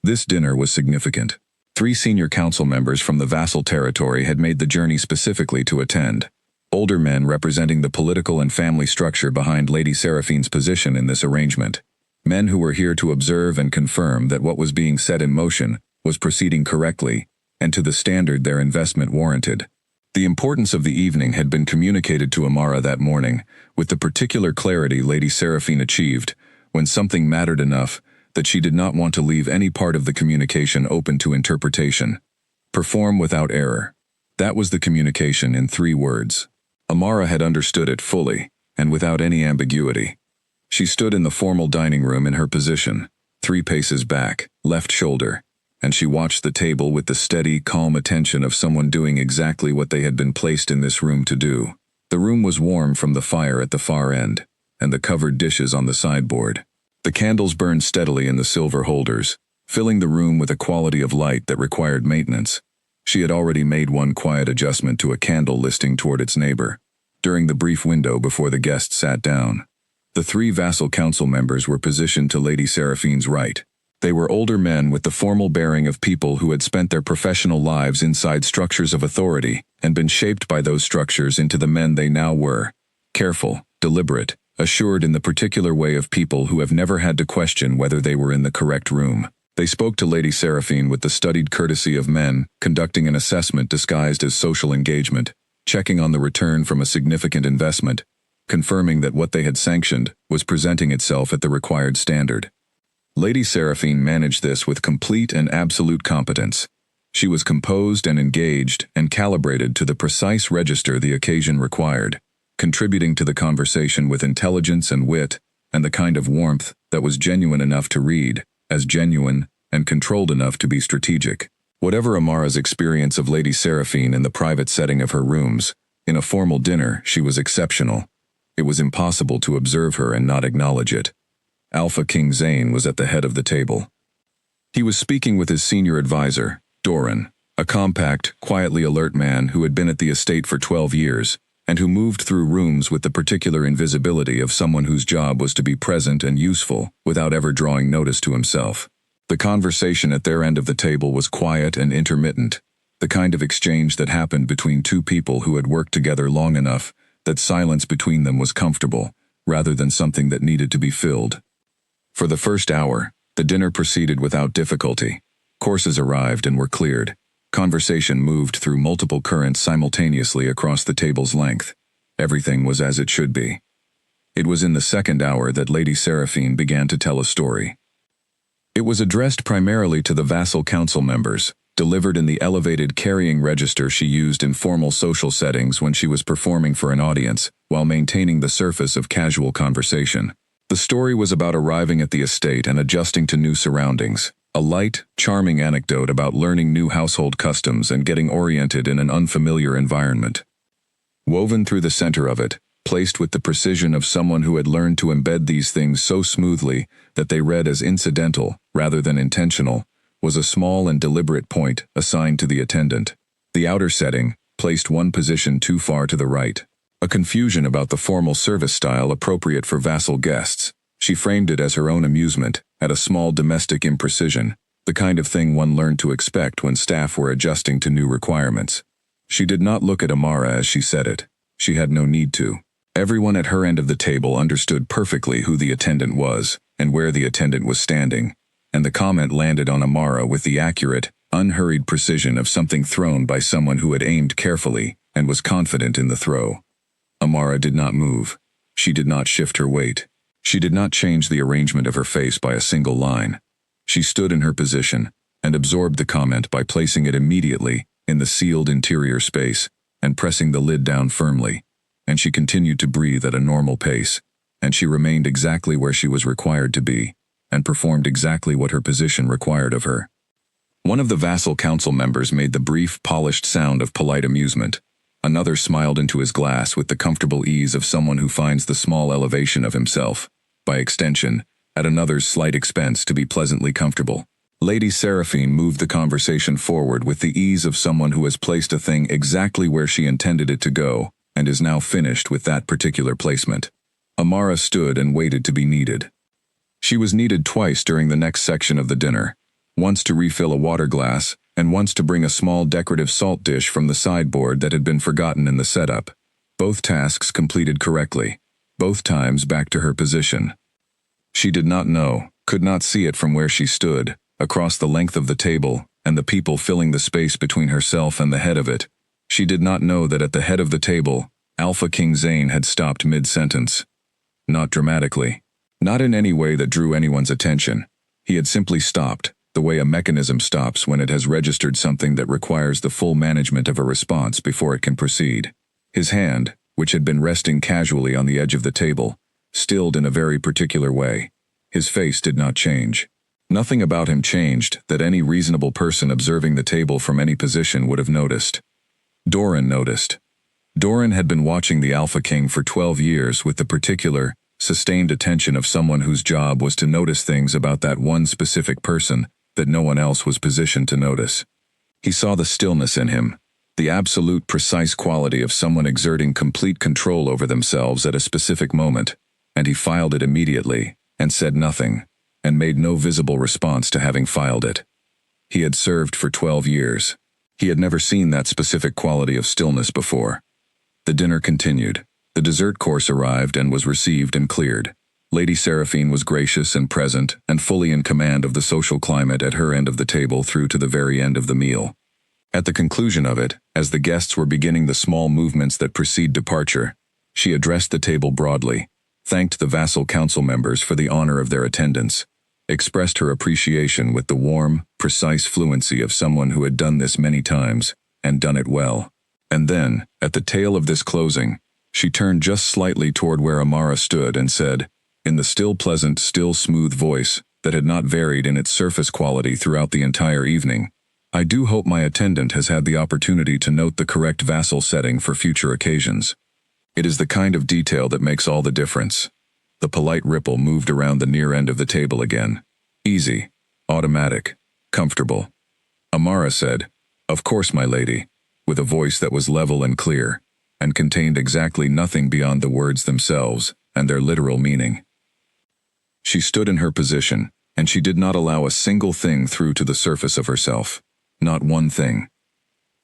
This dinner was significant. 3 senior council members from the vassal territory had made the journey specifically to attend. Older men representing the political and family structure behind Lady Seraphine's position in this arrangement. Men who were here to observe and confirm that what was being set in motion was proceeding correctly and to the standard their investment warranted. The importance of the evening had been communicated to Amara that morning, with the particular clarity Lady Seraphine achieved, when something mattered enough that she did not want to leave any part of the communication open to interpretation. Perform without error. That was the communication in 3 words. Amara had understood it fully, and without any ambiguity. She stood in the formal dining room in her position, 3 paces back, left shoulder, and she watched the table with the steady, calm attention of someone doing exactly what they had been placed in this room to do. The room was warm from the fire at the far end, and the covered dishes on the sideboard. The candles burned steadily in the silver holders, filling the room with a quality of light that required maintenance. She had already made one quiet adjustment to a candle listing toward its neighbor, during the brief window before the guests sat down. The 3 vassal council members were positioned to Lady Seraphine's right. They were older men with the formal bearing of people who had spent their professional lives inside structures of authority and been shaped by those structures into the men they now were. Careful, deliberate, assured in the particular way of people who have never had to question whether they were in the correct room. They spoke to Lady Seraphine with the studied courtesy of men conducting an assessment disguised as social engagement, checking on the return from a significant investment, confirming that what they had sanctioned was presenting itself at the required standard. Lady Seraphine managed this with complete and absolute competence. She was composed and engaged and calibrated to the precise register the occasion required, contributing to the conversation with intelligence and wit and the kind of warmth that was genuine enough to read, as genuine and controlled enough to be strategic. Whatever Amara's experience of Lady Seraphine in the private setting of her rooms, in a formal dinner she was exceptional. It was impossible to observe her and not acknowledge it. Alpha King Zane was at the head of the table. He was speaking with his senior advisor, Doran, a compact, quietly alert man who had been at the estate for 12 years, and who moved through rooms with the particular invisibility of someone whose job was to be present and useful without ever drawing notice to himself. The conversation at their end of the table was quiet and intermittent, the kind of exchange that happened between 2 people who had worked together long enough that silence between them was comfortable, rather than something that needed to be filled. For the first hour, the dinner proceeded without difficulty. Courses arrived and were cleared. Conversation moved through multiple currents simultaneously across the table's length. Everything was as it should be. It was in the second hour that Lady Seraphine began to tell a story. It was addressed primarily to the vassal council members, delivered in the elevated carrying register she used in formal social settings when she was performing for an audience, while maintaining the surface of casual conversation. The story was about arriving at the estate and adjusting to new surroundings, a light, charming anecdote about learning new household customs and getting oriented in an unfamiliar environment. Woven through the center of it, placed with the precision of someone who had learned to embed these things so smoothly that they read as incidental rather than intentional, was a small and deliberate point assigned to the attendant. The outer setting, placed one position too far to the right. A confusion about the formal service style appropriate for vassal guests. She framed it as her own amusement, at a small domestic imprecision, the kind of thing one learned to expect when staff were adjusting to new requirements. She did not look at Amara as she said it. She had no need to. Everyone at her end of the table understood perfectly who the attendant was, and where the attendant was standing, and the comment landed on Amara with the accurate, unhurried precision of something thrown by someone who had aimed carefully and was confident in the throw. Amara did not move. She did not shift her weight. She did not change the arrangement of her face by a single line. She stood in her position and absorbed the comment by placing it immediately in the sealed interior space and pressing the lid down firmly, and she continued to breathe at a normal pace, and she remained exactly where she was required to be, and performed exactly what her position required of her. One of the vassal council members made the brief, polished sound of polite amusement. Another smiled into his glass with the comfortable ease of someone who finds the small elevation of himself, by extension, at another's slight expense to be pleasantly comfortable. Lady Seraphine moved the conversation forward with the ease of someone who has placed a thing exactly where she intended it to go, and is now finished with that particular placement. Amara stood and waited to be needed. She was needed twice during the next section of the dinner, once to refill a water glass, and once to bring a small decorative salt dish from the sideboard that had been forgotten in the setup. Both tasks completed correctly, both times back to her position. She did not know, could not see it from where she stood, across the length of the table, and the people filling the space between herself and the head of it. She did not know that at the head of the table, Alpha King Zane had stopped mid-sentence. Not dramatically. Not in any way that drew anyone's attention. He had simply stopped, the way a mechanism stops when it has registered something that requires the full management of a response before it can proceed. His hand, which had been resting casually on the edge of the table, stilled in a very particular way. His face did not change. Nothing about him changed that any reasonable person observing the table from any position would have noticed. Doran noticed. Doran had been watching the Alpha King for 12 years with the particular, sustained attention of someone whose job was to notice things about that one specific person that no one else was positioned to notice. He saw the stillness in him, the absolute precise quality of someone exerting complete control over themselves at a specific moment, and he filed it immediately, and said nothing, and made no visible response to having filed it. He had served for 12 years. He had never seen that specific quality of stillness before. The dinner continued. The dessert course arrived and was received and cleared. Lady Seraphine was gracious and present and fully in command of the social climate at her end of the table through to the very end of the meal. At the conclusion of it, as the guests were beginning the small movements that precede departure, she addressed the table broadly, thanked the vassal council members for the honor of their attendance, expressed her appreciation with the warm, precise fluency of someone who had done this many times, and done it well. And then, at the tail of this closing, she turned just slightly toward where Amara stood and said, in the still pleasant, still smooth voice that had not varied in its surface quality throughout the entire evening, "I do hope my attendant has had the opportunity to note the correct vassal setting for future occasions. It is the kind of detail that makes all the difference." The polite ripple moved around the near end of the table again. Easy, automatic, comfortable. Amara said, "Of course, my lady," with a voice that was level and clear, and contained exactly nothing beyond the words themselves and their literal meaning. She stood in her position, and she did not allow a single thing through to the surface of herself. Not one thing.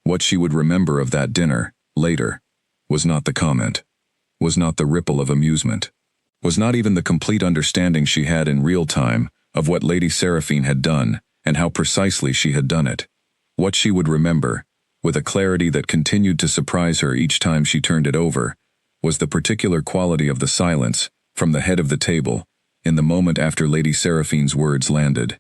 What she would remember of that dinner, later, was not the comment, was not the ripple of amusement, was not even the complete understanding she had in real time of what Lady Seraphine had done and how precisely she had done it. What she would remember, with a clarity that continued to surprise her each time she turned it over, was the particular quality of the silence, from the head of the table, in the moment after Lady Seraphine's words landed.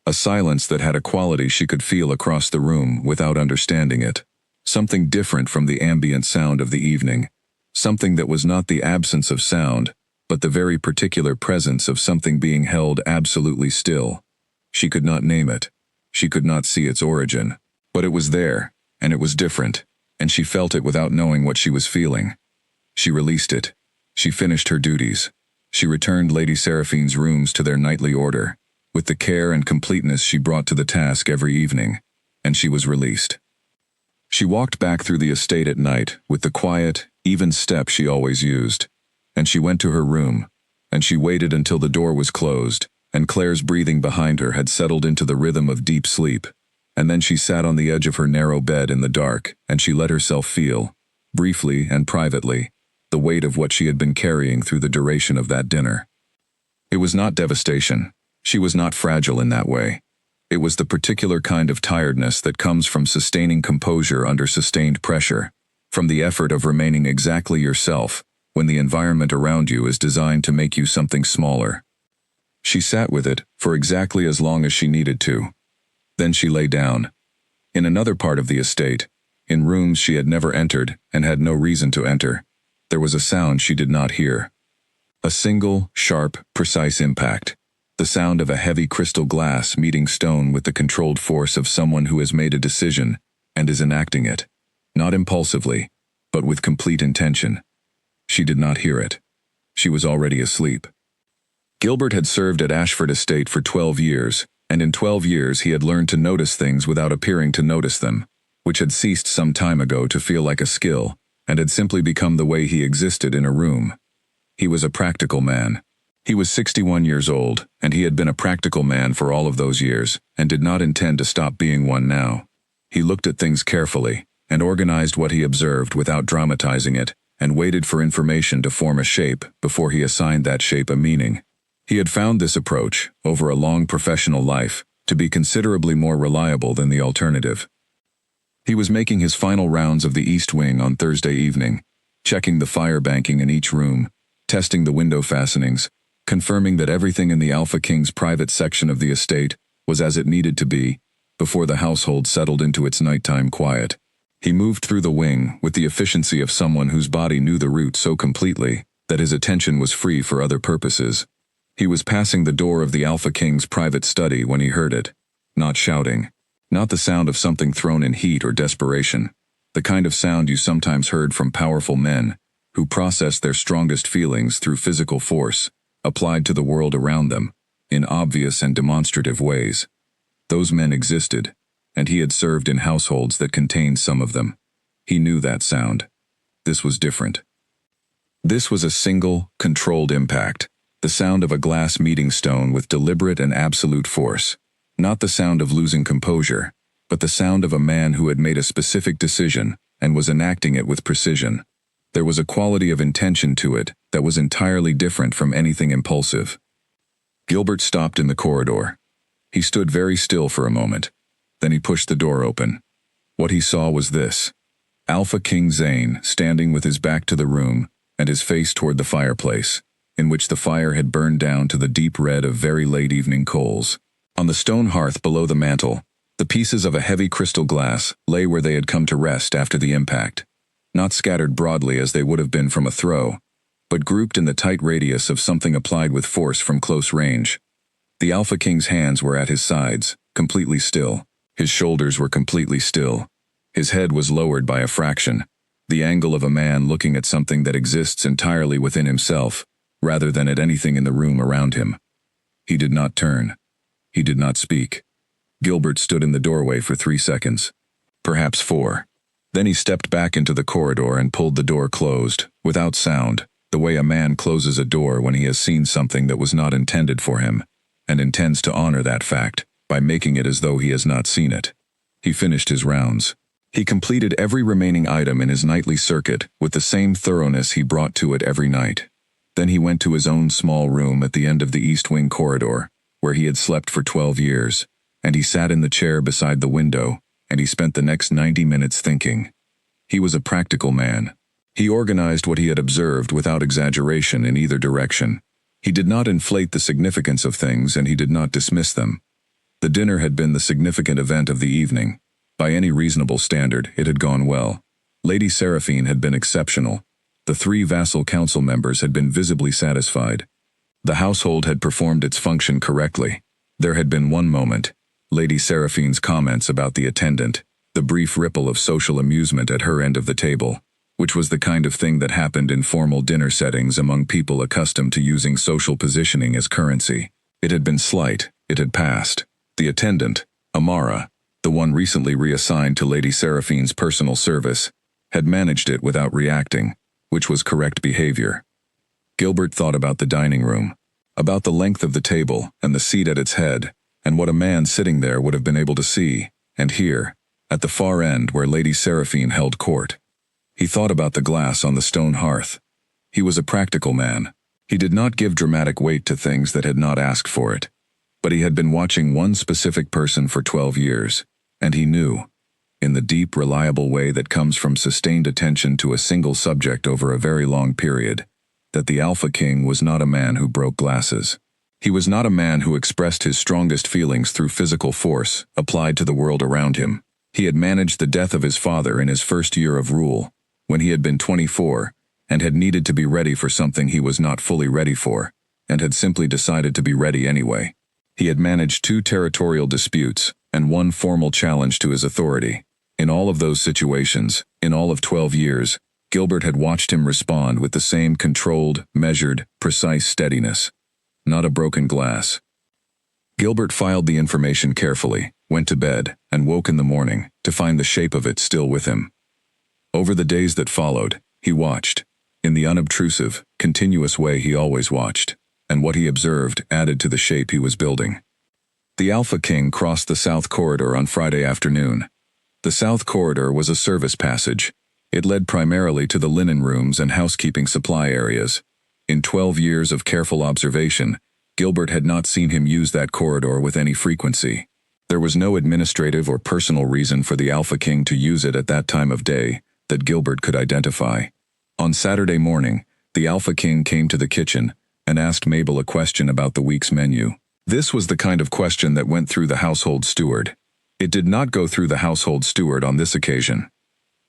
A silence that had a quality she could feel across the room without understanding it. Something different from the ambient sound of the evening. Something that was not the absence of sound, but the very particular presence of something being held absolutely still. She could not name it. She could not see its origin. But it was there, and it was different, and she felt it without knowing what she was feeling. She released it. She finished her duties. She returned Lady Seraphine's rooms to their nightly order, with the care and completeness she brought to the task every evening, and she was released. She walked back through the estate at night with the quiet, even step she always used, and she went to her room, and she waited until the door was closed, and Claire's breathing behind her had settled into the rhythm of deep sleep, and then she sat on the edge of her narrow bed in the dark, and she let herself feel, briefly and privately, the weight of what she had been carrying through the duration of that dinner. It was not devastation. She was not fragile in that way. It was the particular kind of tiredness that comes from sustaining composure under sustained pressure, from the effort of remaining exactly yourself when the environment around you is designed to make you something smaller. She sat with it for exactly as long as she needed to. Then she lay down. In another part of the estate, in rooms she had never entered and had no reason to enter, there was a sound she did not hear. A single, sharp, precise impact. The sound of a heavy crystal glass meeting stone with the controlled force of someone who has made a decision and is enacting it, not impulsively, but with complete intention. She did not hear it. She was already asleep. Gilbert had served at Ashford Estate for 12 years, and in 12 years he had learned to notice things without appearing to notice them, which had ceased some time ago to feel like a skill, and had simply become the way he existed in a room. He was a practical man. He was 61 years old, and he had been a practical man for all of those years, and did not intend to stop being one now. He looked at things carefully, and organized what he observed without dramatizing it, and waited for information to form a shape before he assigned that shape a meaning. He had found this approach, over a long professional life, to be considerably more reliable than the alternative. He was making his final rounds of the East Wing on Thursday evening, checking the fire banking in each room, testing the window fastenings, confirming that everything in the Alpha King's private section of the estate was as it needed to be, before the household settled into its nighttime quiet. He moved through the wing with the efficiency of someone whose body knew the route so completely that his attention was free for other purposes. He was passing the door of the Alpha King's private study when he heard it. Not shouting. Not the sound of something thrown in heat or desperation. The kind of sound you sometimes heard from powerful men who processed their strongest feelings through physical force, applied to the world around them, in obvious and demonstrative ways. Those men existed, and he had served in households that contained some of them. He knew that sound. This was different. This was a single, controlled impact, the sound of a glass meeting stone with deliberate and absolute force. Not the sound of losing composure, but the sound of a man who had made a specific decision and was enacting it with precision. There was a quality of intention to it that was entirely different from anything impulsive. Gilbert stopped in the corridor. He stood very still for a moment. Then he pushed the door open. What he saw was this: Alpha King Zane standing with his back to the room and his face toward the fireplace, in which the fire had burned down to the deep red of very late evening coals. On the stone hearth below the mantel, the pieces of a heavy crystal glass lay where they had come to rest after the impact, not scattered broadly as they would have been from a throw, but grouped in the tight radius of something applied with force from close range. The Alpha King's hands were at his sides, completely still. His shoulders were completely still. His head was lowered by a fraction, the angle of a man looking at something that exists entirely within himself, rather than at anything in the room around him. He did not turn. He did not speak. Gilbert stood in the doorway for 3 seconds. Perhaps 4. Then he stepped back into the corridor and pulled the door closed, without sound, the way a man closes a door when he has seen something that was not intended for him, and intends to honor that fact by making it as though he has not seen it. He finished his rounds. He completed every remaining item in his nightly circuit with the same thoroughness he brought to it every night. Then he went to his own small room at the end of the East Wing corridor, where he had slept for 12 years, and he sat in the chair beside the window, and he spent the next 90 minutes thinking. He was a practical man. He organized what he had observed without exaggeration in either direction. He did not inflate the significance of things, and he did not dismiss them. The dinner had been the significant event of the evening. By any reasonable standard, it had gone well. Lady Seraphine had been exceptional. The 3 vassal council members had been visibly satisfied. The household had performed its function correctly. There had been one moment, Lady Seraphine's comments about the attendant, the brief ripple of social amusement at her end of the table, which was the kind of thing that happened in formal dinner settings among people accustomed to using social positioning as currency. It had been slight, it had passed. The attendant, Amara, the one recently reassigned to Lady Seraphine's personal service, had managed it without reacting, which was correct behavior. Gilbert thought about the dining room, about the length of the table and the seat at its head, and what a man sitting there would have been able to see and hear, at the far end where Lady Seraphine held court. He thought about the glass on the stone hearth. He was a practical man. He did not give dramatic weight to things that had not asked for it. But he had been watching one specific person for 12 years, and he knew, in the deep, reliable way that comes from sustained attention to a single subject over a very long period, that the Alpha King was not a man who broke glasses. He was not a man who expressed his strongest feelings through physical force applied to the world around him. He had managed the death of his father in his first year of rule, when he had been 24, and had needed to be ready for something he was not fully ready for, and had simply decided to be ready anyway. He had managed 2 territorial disputes and 1 formal challenge to his authority. In all of those situations, in all of 12 years, Gilbert had watched him respond with the same controlled, measured, precise steadiness. Not a broken glass. Gilbert filed the information carefully, went to bed, and woke in the morning to find the shape of it still with him. Over the days that followed, he watched, in the unobtrusive, continuous way he always watched, and what he observed added to the shape he was building. The Alpha King crossed the South Corridor on Friday afternoon. The South Corridor was a service passage. It led primarily to the linen rooms and housekeeping supply areas. In 12 years of careful observation, Gilbert had not seen him use that corridor with any frequency. There was no administrative or personal reason for the Alpha King to use it at that time of day that Gilbert could identify. On Saturday morning, the Alpha King came to the kitchen and asked Mabel a question about the week's menu. This was the kind of question that went through the household steward. It did not go through the household steward on this occasion.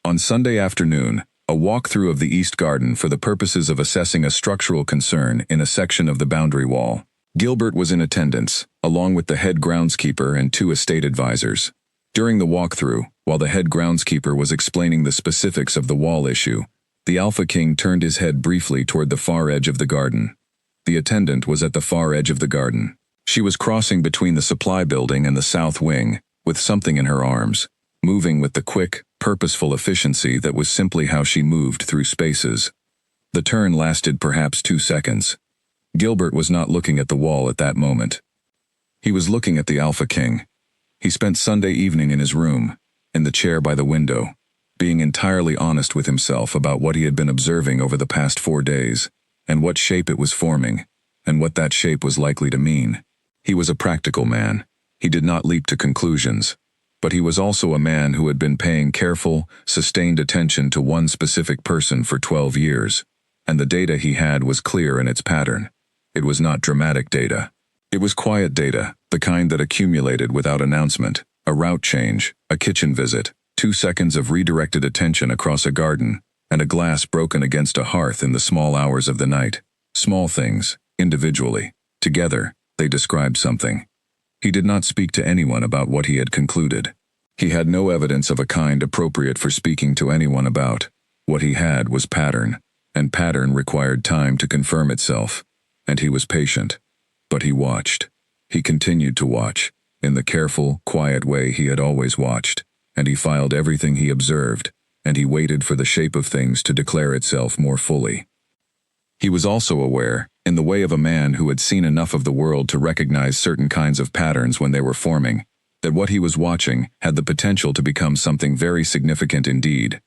On Sunday afternoon, a walkthrough of the East Garden for the purposes of assessing a structural concern in a section of the boundary wall. Gilbert was in attendance, along with the head groundskeeper and 2 estate advisors. During the walkthrough, while the head groundskeeper was explaining the specifics of the wall issue, the Alpha King turned his head briefly toward the far edge of the garden. The attendant was at the far edge of the garden. She was crossing between the supply building and the south wing, with something in her arms, moving with the quick, purposeful efficiency that was simply how she moved through spaces. The turn lasted perhaps 2 seconds. Gilbert was not looking at the wall at that moment. He was looking at the Alpha King. He spent Sunday evening in his room, in the chair by the window, being entirely honest with himself about what he had been observing over the past 4 days, and what shape it was forming, and what that shape was likely to mean. He was a practical man. He did not leap to conclusions, but he was also a man who had been paying careful, sustained attention to one specific person for 12 years, and the data he had was clear in its pattern. It was not dramatic data. It was quiet data, the kind that accumulated without announcement, a route change, a kitchen visit, 2 seconds of redirected attention across a garden, and a glass broken against a hearth in the small hours of the night. Small things, individually. Together, they described something. He did not speak to anyone about what he had concluded. He had no evidence of a kind appropriate for speaking to anyone about. What he had was pattern, and pattern required time to confirm itself. And he was patient. But he watched. He continued to watch, in the careful, quiet way he had always watched, and he filed everything he observed, and he waited for the shape of things to declare itself more fully. He was also aware, in the way of a man who had seen enough of the world to recognize certain kinds of patterns when they were forming, that what he was watching had the potential to become something very significant indeed.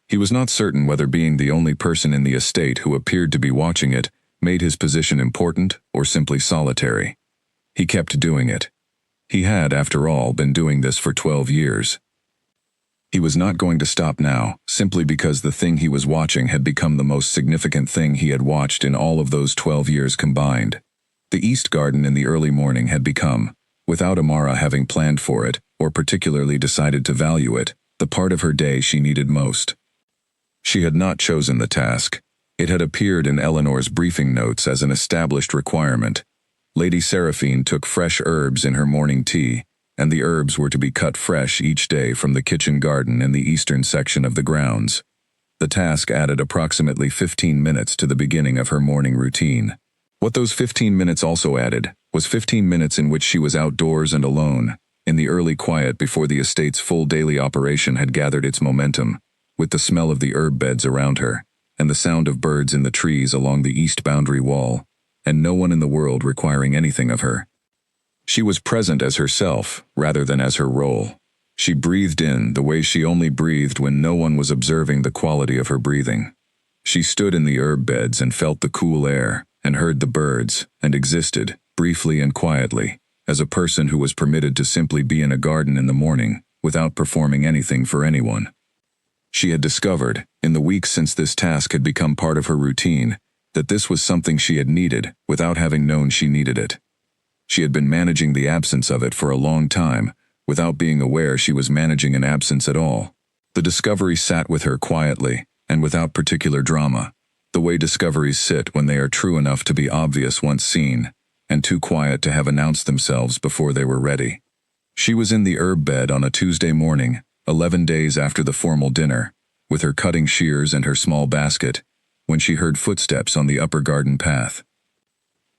He was not certain whether being the only person in the estate who appeared to be watching it made his position important or simply solitary. He kept doing it. He had, after all, been doing this for 12 years. He was not going to stop now, simply because the thing he was watching had become the most significant thing he had watched in all of those 12 years combined. The East Garden in the early morning had become, without Amara having planned for it, or particularly decided to value it, the part of her day she needed most. She had not chosen the task. It had appeared in Eleanor's briefing notes as an established requirement. Lady Seraphine took fresh herbs in her morning tea, and the herbs were to be cut fresh each day from the kitchen garden in the eastern section of the grounds. The task added approximately 15 minutes to the beginning of her morning routine. What those 15 minutes also added was 15 minutes in which she was outdoors and alone, in the early quiet before the estate's full daily operation had gathered its momentum, with the smell of the herb beds around her, and the sound of birds in the trees along the east boundary wall, and no one in the world requiring anything of her. She was present as herself, rather than as her role. She breathed in the way she only breathed when no one was observing the quality of her breathing. She stood in the herb beds and felt the cool air, and heard the birds, and existed, briefly and quietly, as a person who was permitted to simply be in a garden in the morning, without performing anything for anyone. She had discovered, in the weeks since this task had become part of her routine, that this was something she had needed without having known she needed it. She had been managing the absence of it for a long time, without being aware she was managing an absence at all. The discovery sat with her quietly, and without particular drama, the way discoveries sit when they are true enough to be obvious once seen, and too quiet to have announced themselves before they were ready. She was in the herb bed on a Tuesday morning, 11 days after the formal dinner, with her cutting shears and her small basket, when she heard footsteps on the upper garden path.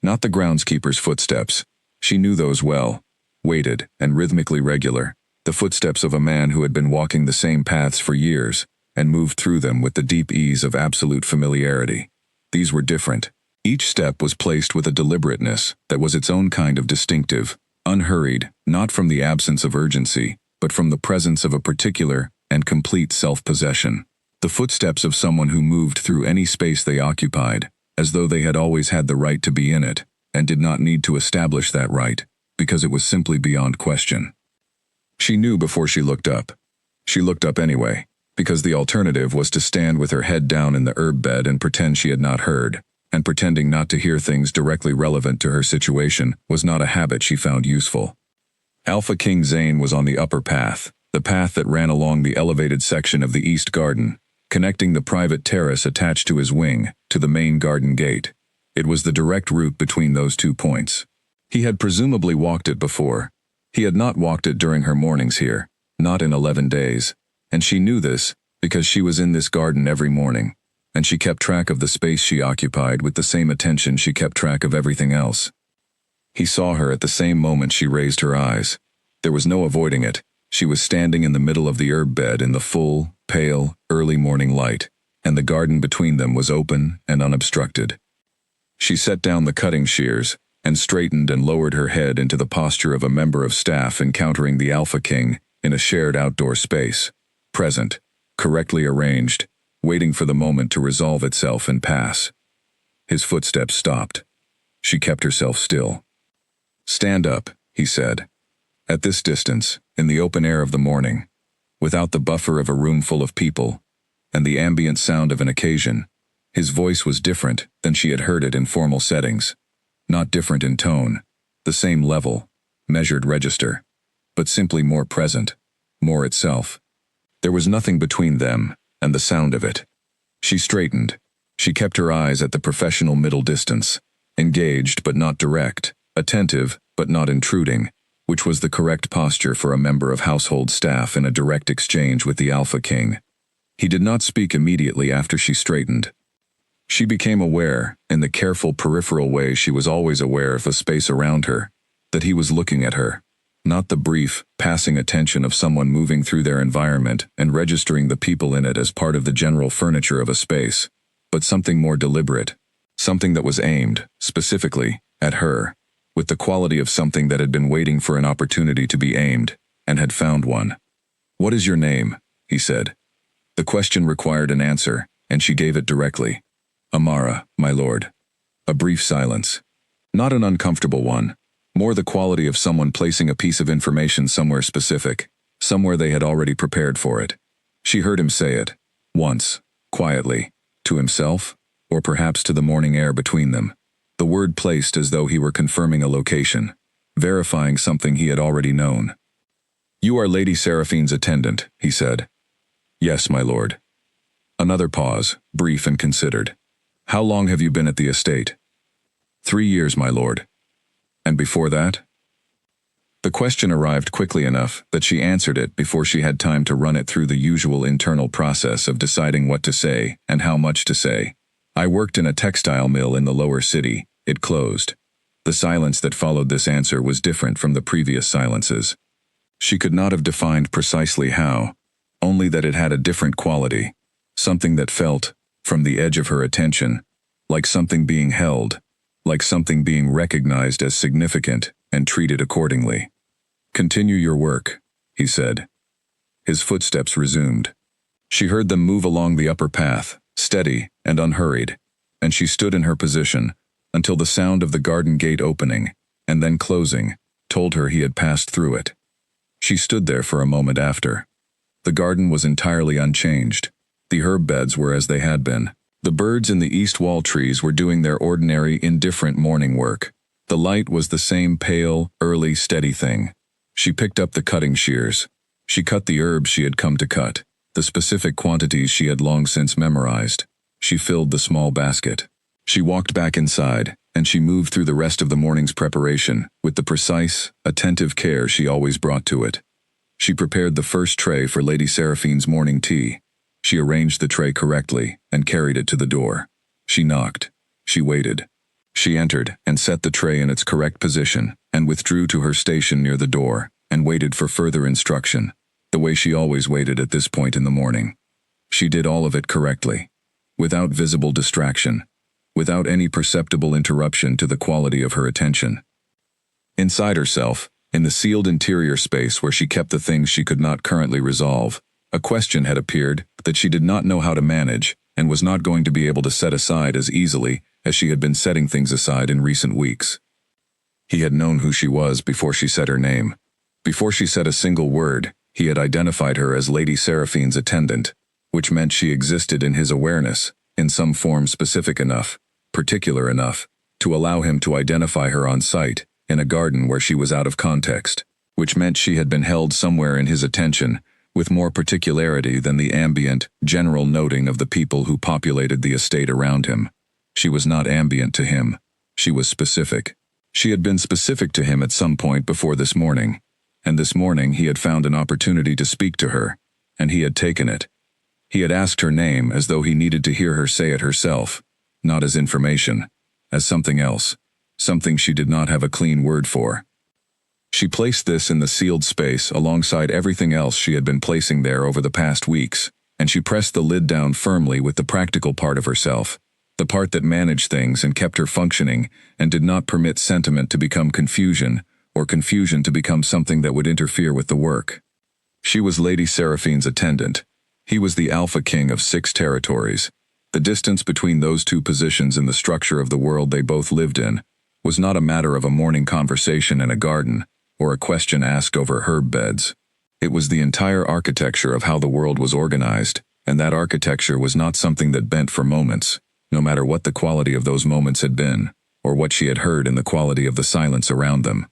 Not the groundskeeper's footsteps. She knew those well, weighted and rhythmically regular, the footsteps of a man who had been walking the same paths for years, and moved through them with the deep ease of absolute familiarity. These were different. Each step was placed with a deliberateness that was its own kind of distinctive, unhurried, not from the absence of urgency, but from the presence of a particular and complete self-possession. The footsteps of someone who moved through any space they occupied, as though they had always had the right to be in it, and did not need to establish that right, because it was simply beyond question. She knew before she looked up. She looked up anyway, because the alternative was to stand with her head down in the herb bed and pretend she had not heard, and pretending not to hear things directly relevant to her situation was not a habit she found useful. Alpha King Zane was on the upper path, the path that ran along the elevated section of the east garden, connecting the private terrace attached to his wing to the main garden gate. It was the direct route between those 2 points. He had presumably walked it before. He had not walked it during her mornings here, not in 11 days, and she knew this because she was in this garden every morning, and she kept track of the space she occupied with the same attention she kept track of everything else. He saw her at the same moment she raised her eyes. There was no avoiding it. She was standing in the middle of the herb bed in the full, pale, early morning light, and the garden between them was open and unobstructed. She set down the cutting shears and straightened and lowered her head into the posture of a member of staff encountering the Alpha King in a shared outdoor space, present, correctly arranged, waiting for the moment to resolve itself and pass. His footsteps stopped. She kept herself still. "Stand up," he said. At this distance, in the open air of the morning, without the buffer of a room full of people, and the ambient sound of an occasion, his voice was different than she had heard it in formal settings. Not different in tone, the same level, measured register, but simply more present, more itself. There was nothing between them and the sound of it. She straightened. She kept her eyes at the professional middle distance, engaged but not direct, attentive but not intruding, which was the correct posture for a member of household staff in a direct exchange with the Alpha King. He did not speak immediately after she straightened. She became aware, in the careful peripheral way she was always aware of the space around her, that he was looking at her, not the brief, passing attention of someone moving through their environment and registering the people in it as part of the general furniture of a space, but something more deliberate, something that was aimed, specifically, at her, with the quality of something that had been waiting for an opportunity to be aimed, and had found one. "What is your name?" he said. The question required an answer, and she gave it directly. "Amara, my lord." A brief silence. Not an uncomfortable one, more the quality of someone placing a piece of information somewhere specific, somewhere they had already prepared for it. She heard him say it, once, quietly, to himself, or perhaps to the morning air between them. The word placed as though he were confirming a location, verifying something he had already known. "You are Lady Seraphine's attendant," he said. "Yes, my lord." Another pause, brief and considered. "How long have you been at the estate?" 3 years, my lord." "And before that?" The question arrived quickly enough that she answered it before she had time to run it through the usual internal process of deciding what to say and how much to say. "I worked in a textile mill in the lower city. It closed." The silence that followed this answer was different from the previous silences. She could not have defined precisely how, only that it had a different quality, something that felt, from the edge of her attention, like something being held, like something being recognized as significant and treated accordingly. "Continue your work," he said. His footsteps resumed. She heard them move along the upper path, steady and unhurried, and she stood in her position until the sound of the garden gate opening and then closing told her he had passed through it. She stood there for a moment after. The garden was entirely unchanged. The herb beds were as they had been. The birds in the east wall trees were doing their ordinary, indifferent morning work. The light was the same pale, early, steady thing. She picked up the cutting shears. She cut the herbs she had come to cut, the specific quantities she had long since memorized. She filled the small basket. She walked back inside, and she moved through the rest of the morning's preparation with the precise, attentive care she always brought to it. She prepared the first tray for Lady Seraphine's morning tea. She arranged the tray correctly and carried it to the door. She knocked. She waited. She entered and set the tray in its correct position and withdrew to her station near the door and waited for further instruction, the way she always waited at this point in the morning. She did all of it correctly, without visible distraction, without any perceptible interruption to the quality of her attention. Inside herself, in the sealed interior space where she kept the things she could not currently resolve, a question had appeared that she did not know how to manage and was not going to be able to set aside as easily as she had been setting things aside in recent weeks. He had known who she was before she said her name. Before she said a single word, he had identified her as Lady Seraphine's attendant, which meant she existed in his awareness, in some form specific enough, particular enough, to allow him to identify her on sight, in a garden where she was out of context, which meant she had been held somewhere in his attention, with more particularity than the ambient, general noting of the people who populated the estate around him. She was not ambient to him. She was specific. She had been specific to him at some point before this morning, and this morning he had found an opportunity to speak to her, and he had taken it. He had asked her name as though he needed to hear her say it herself, not as information, as something else, something she did not have a clean word for. She placed this in the sealed space alongside everything else she had been placing there over the past weeks, and she pressed the lid down firmly with the practical part of herself, the part that managed things and kept her functioning and did not permit sentiment to become confusion, or confusion to become something that would interfere with the work. She was Lady Seraphine's attendant. He was the Alpha King of 6 territories. The distance between those two positions in the structure of the world they both lived in was not a matter of a morning conversation in a garden, or a question asked over herb beds. It was the entire architecture of how the world was organized, and that architecture was not something that bent for moments, no matter what the quality of those moments had been, or what she had heard in the quality of the silence around them.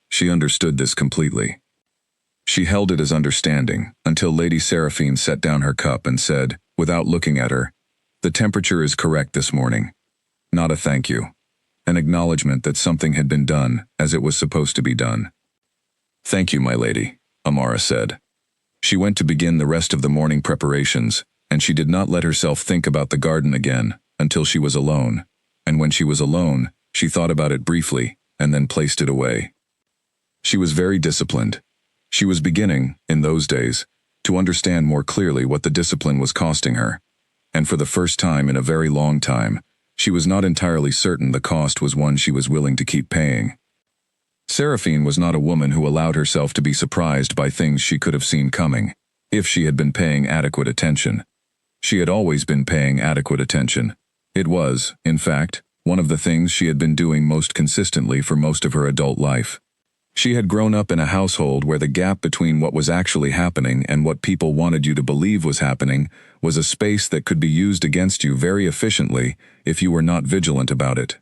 She understood this completely. She held it as understanding, until Lady Seraphine set down her cup and said, without looking at her, "The temperature is correct this morning." Not a thank you. An acknowledgement that something had been done as it was supposed to be done. "Thank you, my lady," Amara said. She went to begin the rest of the morning preparations, and she did not let herself think about the garden again until she was alone, and when she was alone, she thought about it briefly and then placed it away. She was very disciplined. She was beginning, in those days, to understand more clearly what the discipline was costing her, and for the first time in a very long time, she was not entirely certain the cost was one she was willing to keep paying. Seraphine was not a woman who allowed herself to be surprised by things she could have seen coming, if she had been paying adequate attention. She had always been paying adequate attention. It was, in fact, one of the things she had been doing most consistently for most of her adult life. She had grown up in a household where the gap between what was actually happening and what people wanted you to believe was happening was a space that could be used against you very efficiently if you were not vigilant about it,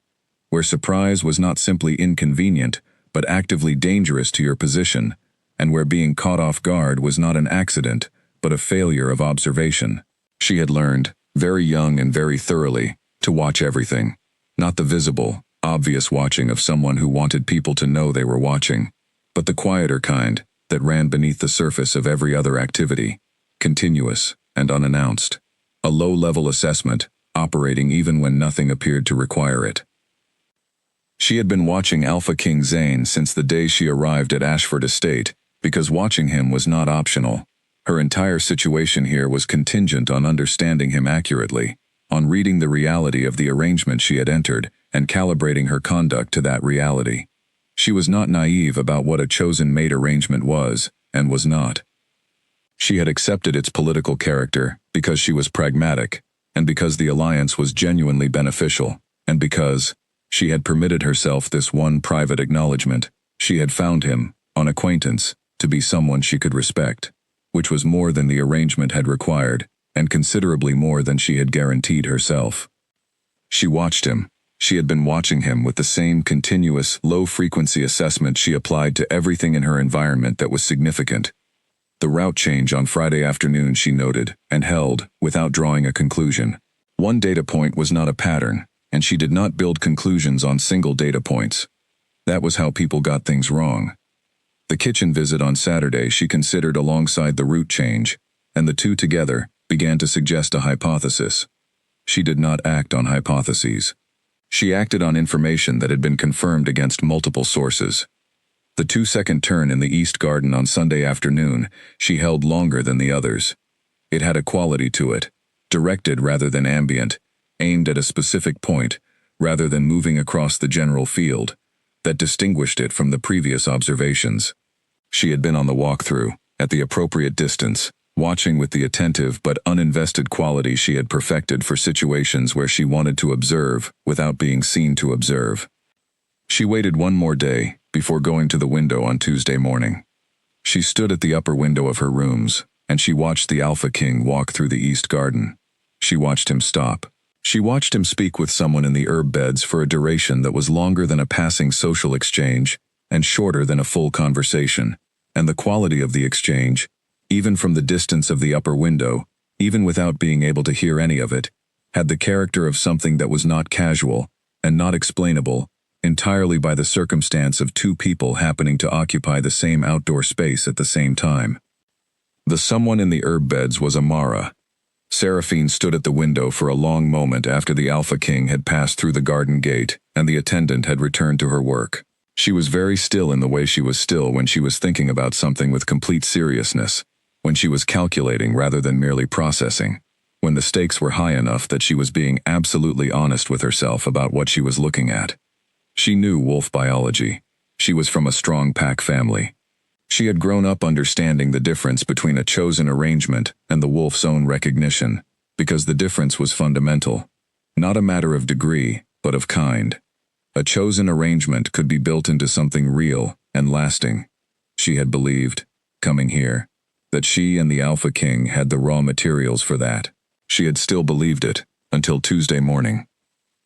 where surprise was not simply inconvenient, but actively dangerous to your position, and where being caught off guard was not an accident, but a failure of observation. She had learned, very young and very thoroughly, to watch everything, not the visible, obvious watching of someone who wanted people to know they were watching, but the quieter kind that ran beneath the surface of every other activity, continuous and unannounced, a low-level assessment, operating even when nothing appeared to require it. She had been watching Alpha King Zane since the day she arrived at Ashford Estate, because watching him was not optional. Her entire situation here was contingent on understanding him accurately, on reading the reality of the arrangement she had entered and calibrating her conduct to that reality. She was not naive about what a chosen mate arrangement was, and was not. She had accepted its political character because she was pragmatic, and because the alliance was genuinely beneficial, and because she had permitted herself this one private acknowledgement. She had found him, on acquaintance, to be someone she could respect, which was more than the arrangement had required, and considerably more than she had guaranteed herself. She watched him. She had been watching him with the same continuous, low-frequency assessment she applied to everything in her environment that was significant. The route change on Friday afternoon she noted, and held, without drawing a conclusion. One data point was not a pattern, and she did not build conclusions on single data points. That was how people got things wrong. The kitchen visit on Saturday she considered alongside the route change, and the two together began to suggest a hypothesis. She did not act on hypotheses. She acted on information that had been confirmed against multiple sources. The 2-second turn in the East Garden on Sunday afternoon she held longer than the others. It had a quality to it, directed rather than ambient, aimed at a specific point, rather than moving across the general field, that distinguished it from the previous observations. She had been on the walkthrough, at the appropriate distance, watching with the attentive but uninvested quality she had perfected for situations where she wanted to observe without being seen to observe. She waited one more day before going to the window on Tuesday morning. She stood at the upper window of her rooms, and she watched the Alpha King walk through the East Garden. She watched him stop. She watched him speak with someone in the herb beds for a duration that was longer than a passing social exchange and shorter than a full conversation, and the quality of the exchange, even from the distance of the upper window, even without being able to hear any of it, had the character of something that was not casual and not explainable entirely by the circumstance of two people happening to occupy the same outdoor space at the same time. The someone in the herb beds was Amara. Seraphine stood at the window for a long moment after the Alpha King had passed through the garden gate and the attendant had returned to her work. She was very still in the way she was still when she was thinking about something with complete seriousness, when she was calculating rather than merely processing, when the stakes were high enough that she was being absolutely honest with herself about what she was looking at. She knew wolf biology. She was from a strong pack family. She had grown up understanding the difference between a chosen arrangement and the wolf's own recognition, because the difference was fundamental, not a matter of degree, but of kind. A chosen arrangement could be built into something real and lasting. She had believed, coming here, that she and the Alpha King had the raw materials for that. She had still believed it, until Tuesday morning.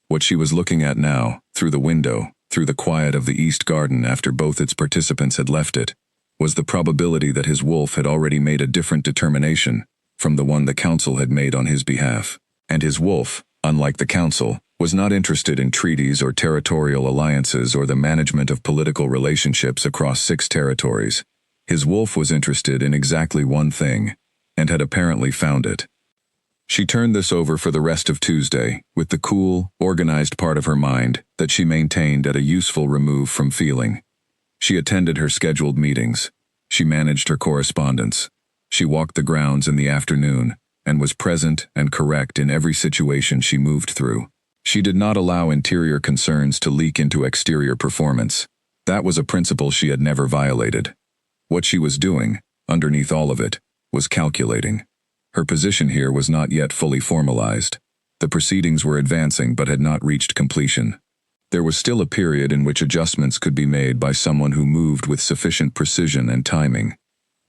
What she was looking at now, through the window, through the quiet of the East Garden after both its participants had left it, was the probability that his wolf had already made a different determination from the one the council had made on his behalf. And his wolf, unlike the council, was not interested in treaties or territorial alliances or the management of political relationships across 6 territories. His wolf was interested in exactly one thing, and had apparently found it. She turned this over for the rest of Tuesday, with the cool, organized part of her mind that she maintained at a useful remove from feeling. She attended her scheduled meetings. She managed her correspondence. She walked the grounds in the afternoon, and was present and correct in every situation she moved through. She did not allow interior concerns to leak into exterior performance. That was a principle she had never violated. What she was doing, underneath all of it, was calculating. Her position here was not yet fully formalized. The proceedings were advancing but had not reached completion. There was still a period in which adjustments could be made by someone who moved with sufficient precision and timing.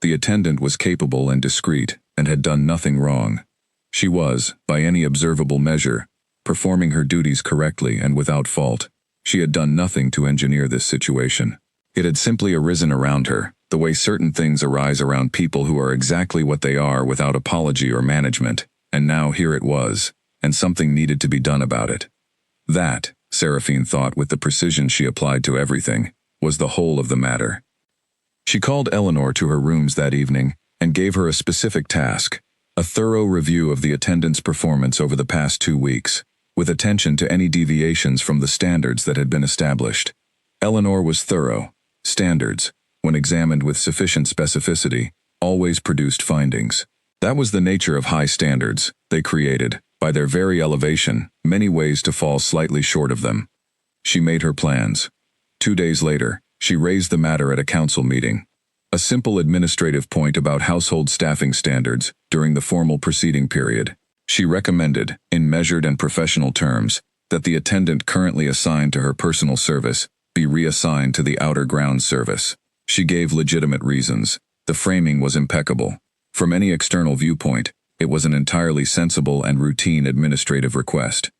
The attendant was capable and discreet, and had done nothing wrong. She was, by any observable measure, performing her duties correctly and without fault. She had done nothing to engineer this situation. It had simply arisen around her, the way certain things arise around people who are exactly what they are without apology or management, and now here it was, and something needed to be done about it. That, Seraphine thought with the precision she applied to everything, was the whole of the matter. She called Eleanor to her rooms that evening and gave her a specific task, a thorough review of the attendant's performance over the past 2 weeks, with attention to any deviations from the standards that had been established. Eleanor was thorough. Standards, when examined with sufficient specificity, always produced findings. That was the nature of high standards. They created, by their very elevation, many ways to fall slightly short of them. She made her plans. 2 days later, she raised the matter at a council meeting. A simple administrative point about household staffing standards during the formal proceeding period. She recommended, in measured and professional terms, that the attendant currently assigned to her personal service be reassigned to the outer grounds service. She gave legitimate reasons. The framing was impeccable. From any external viewpoint, it was an entirely sensible and routine administrative request.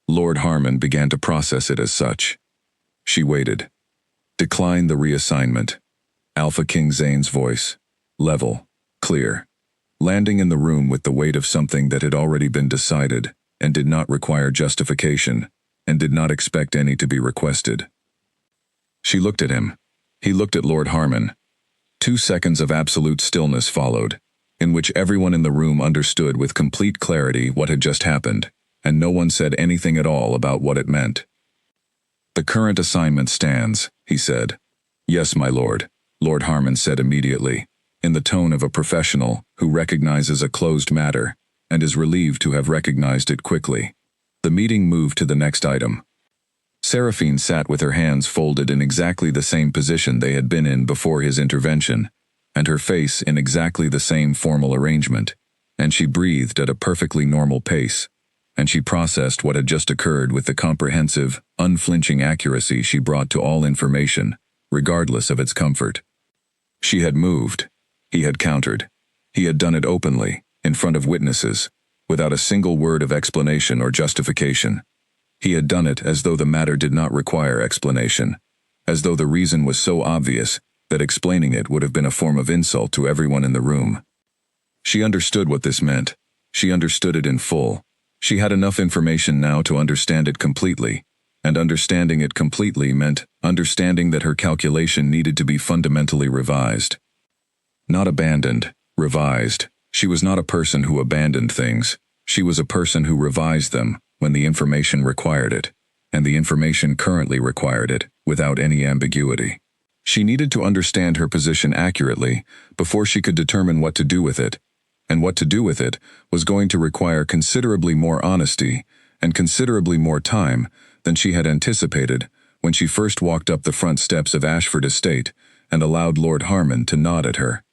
Lord Harmon began to process it as such. She waited. Decline the reassignment. Alpha King Zane's voice. Level. Clear. Landing in the room with the weight of something that had already been decided, and did not require justification, and did not expect any to be requested. She looked at him. He looked at Lord Harmon. 2 seconds of absolute stillness followed, in which everyone in the room understood with complete clarity what had just happened, and no one said anything at all about what it meant. The current assignment stands, he said. Yes, my lord, Lord Harmon said immediately, in the tone of a professional who recognizes a closed matter, and is relieved to have recognized it quickly. The meeting moved to the next item. Seraphine sat with her hands folded in exactly the same position they had been in before his intervention, and her face in exactly the same formal arrangement, and she breathed at a perfectly normal pace, and she processed what had just occurred with the comprehensive, unflinching accuracy she brought to all information, regardless of its comfort. She had moved. He had countered. He had done it openly, in front of witnesses, without a single word of explanation or justification. He had done it as though the matter did not require explanation, as though the reason was so obvious that explaining it would have been a form of insult to everyone in the room. She understood what this meant. She understood it in full. She had enough information now to understand it completely, and understanding it completely meant understanding that her calculation needed to be fundamentally revised. Not abandoned, revised. She was not a person who abandoned things. She was a person who revised them when the information required it, and the information currently required it, without any ambiguity. She needed to understand her position accurately before she could determine what to do with it, and what to do with it was going to require considerably more honesty and considerably more time than she had anticipated when she first walked up the front steps of Ashford Estate and allowed Lord Harmon to nod at her.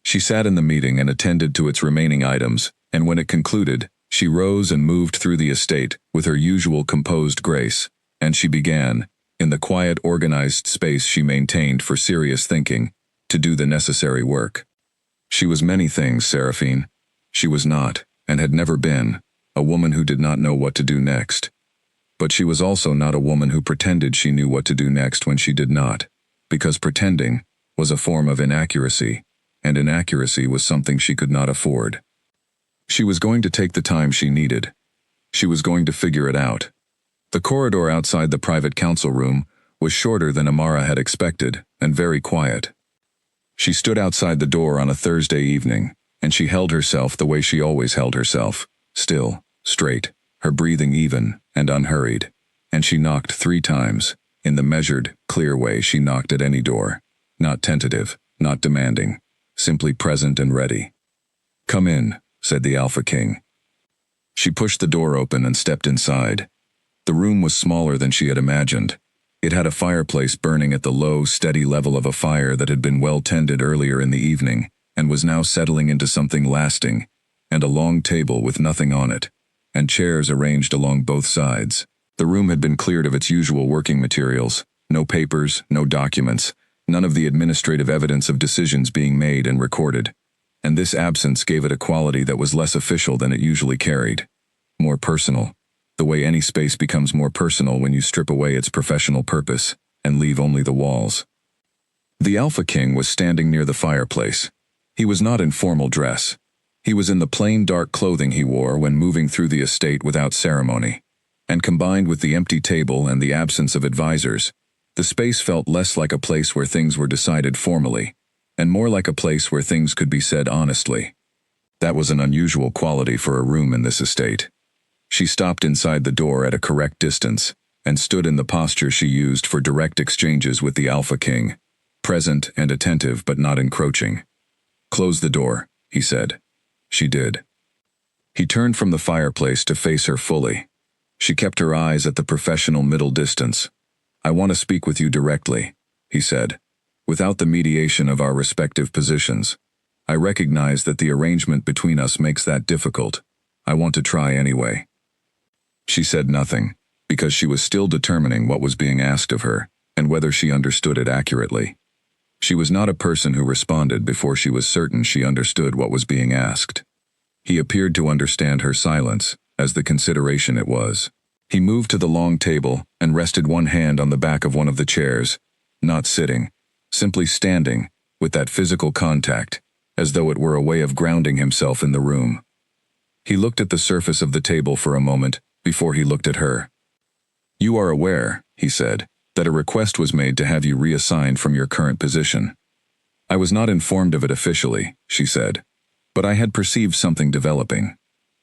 She sat in the meeting and attended to its remaining items, and when it concluded, she rose and moved through the estate with her usual composed grace, and she began, in the quiet, organized space she maintained for serious thinking, to do the necessary work. She was many things, Seraphine. She was not, and had never been, a woman who did not know what to do next. But she was also not a woman who pretended she knew what to do next when she did not, because pretending was a form of inaccuracy, and inaccuracy was something she could not afford. She was going to take the time she needed. She was going to figure it out. The corridor outside the private council room was shorter than Amara had expected, and very quiet. She stood outside the door on a Thursday evening, and she held herself the way she always held herself, still, straight, her breathing even and unhurried, and she knocked 3 times, in the measured, clear way she knocked at any door, not tentative, not demanding, simply present and ready. "Come in," said the Alpha King. She pushed the door open and stepped inside. The room was smaller than she had imagined. It had a fireplace burning at the low, steady level of a fire that had been well tended earlier in the evening, and was now settling into something lasting, and a long table with nothing on it, and chairs arranged along both sides. The room had been cleared of its usual working materials, no papers, no documents, none of the administrative evidence of decisions being made and recorded, and this absence gave it a quality that was less official than it usually carried, more personal, the way any space becomes more personal when you strip away its professional purpose and leave only the walls. The Alpha King was standing near the fireplace. He was not in formal dress. He was in the plain dark clothing he wore when moving through the estate without ceremony, and combined with the empty table and the absence of advisors, the space felt less like a place where things were decided formally, and more like a place where things could be said honestly. That was an unusual quality for a room in this estate. She stopped inside the door at a correct distance, and stood in the posture she used for direct exchanges with the Alpha King, present and attentive but not encroaching. "Close the door," he said. She did. He turned from the fireplace to face her fully. She kept her eyes at the professional middle distance. "I want to speak with you directly," he said, "without the mediation of our respective positions. I recognize that the arrangement between us makes that difficult. I want to try anyway." She said nothing, because she was still determining what was being asked of her, and whether she understood it accurately. She was not a person who responded before she was certain she understood what was being asked. He appeared to understand her silence, as the consideration it was. He moved to the long table and rested one hand on the back of one of the chairs, not sitting, simply standing, with that physical contact, as though it were a way of grounding himself in the room. He looked at the surface of the table for a moment before he looked at her. "You are aware," he said, "that a request was made to have you reassigned from your current position." "I was not informed of it officially," she said, "but I had perceived something developing.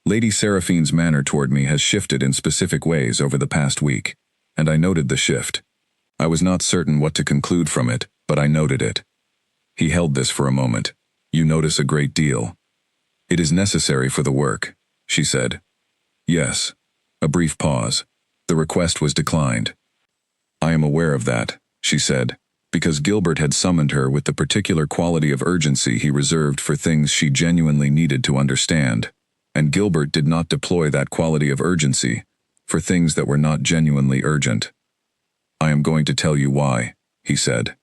Lady Seraphine's manner toward me has shifted in specific ways over the past week, and I noted the shift. I was not certain what to conclude from it, but I noted it." He held this for a moment. "You notice a great deal." "It is necessary for the work," she said. "Yes." A brief pause. "The request was declined." "I am aware of that," she said. because Gilbert had summoned her with the particular quality of urgency he reserved for things she genuinely needed to understand, and Gilbert did not deploy that quality of urgency for things that were not genuinely urgent. "I am going to tell you why," he said.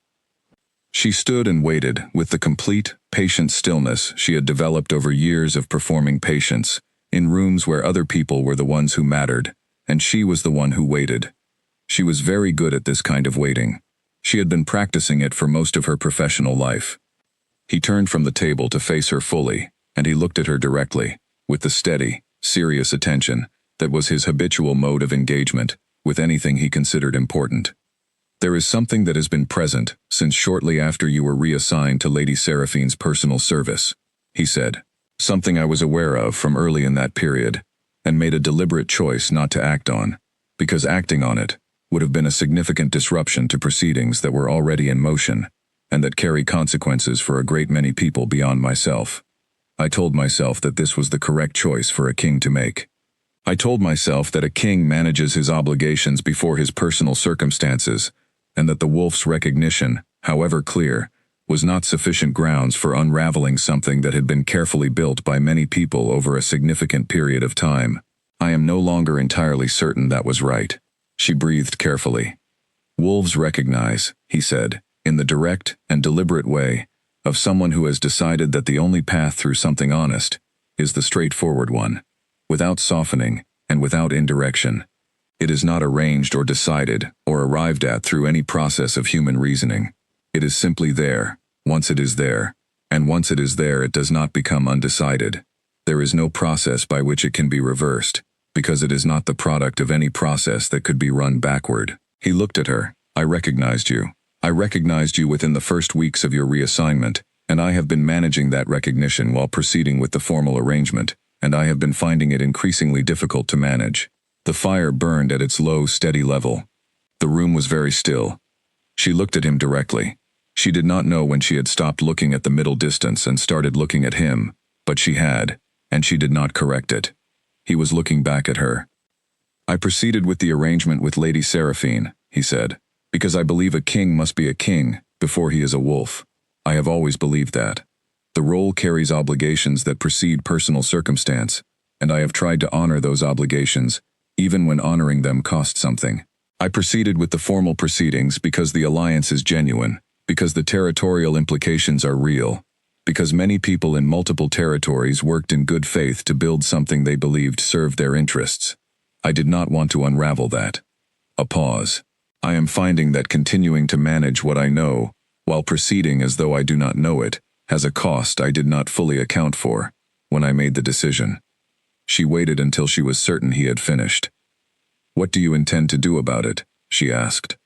She stood and waited with the complete, patient stillness she had developed over years of performing patience, in rooms where other people were the ones who mattered, and she was the one who waited. She was very good at this kind of waiting. She had been practicing it for most of her professional life. He turned from the table to face her fully, and he looked at her directly, with the steady, serious attention that was his habitual mode of engagement with anything he considered important. "There is something that has been present since shortly after you were reassigned to Lady Seraphine's personal service," he said. "Something I was aware of from early in that period, and made a deliberate choice not to act on, because acting on it would have been a significant disruption to proceedings that were already in motion, and that carry consequences for a great many people beyond myself. I told myself that this was the correct choice for a king to make. I told myself that a king manages his obligations before his personal circumstances, and that the wolf's recognition, however clear, was not sufficient grounds for unraveling something that had been carefully built by many people over a significant period of time. I am no longer entirely certain that was right." She breathed carefully. "Wolves recognize," he said, in the direct and deliberate way of someone who has decided that the only path through something honest is the straightforward one, without softening and without indirection. It is not arranged or decided or arrived at through any process of human reasoning. It is simply there, once it is there, and once it is there it does not become undecided. There is no process by which it can be reversed, because it is not the product of any process that could be run backward." He looked at her. "I recognized you. I recognized you within the first weeks of your reassignment, and I have been managing that recognition while proceeding with the formal arrangement, and I have been finding it increasingly difficult to manage." The fire burned at its low, steady level. The room was very still. She looked at him directly. She did not know when she had stopped looking at the middle distance and started looking at him, but she had, and she did not correct it. He was looking back at her. "I proceeded with the arrangement with Lady Seraphine," he said, "because I believe a king must be a king before he is a wolf. I have always believed that. The role carries obligations that precede personal circumstance, and I have tried to honor those obligations, even when honoring them cost something. I proceeded with the formal proceedings because the alliance is genuine, because the territorial implications are real, because many people in multiple territories worked in good faith to build something they believed served their interests. I did not want to unravel that." A pause. "I am finding that continuing to manage what I know, while proceeding as though I do not know it, has a cost I did not fully account for when I made the decision." She waited until she was certain he had finished. "What do you intend to do about it?" she asked.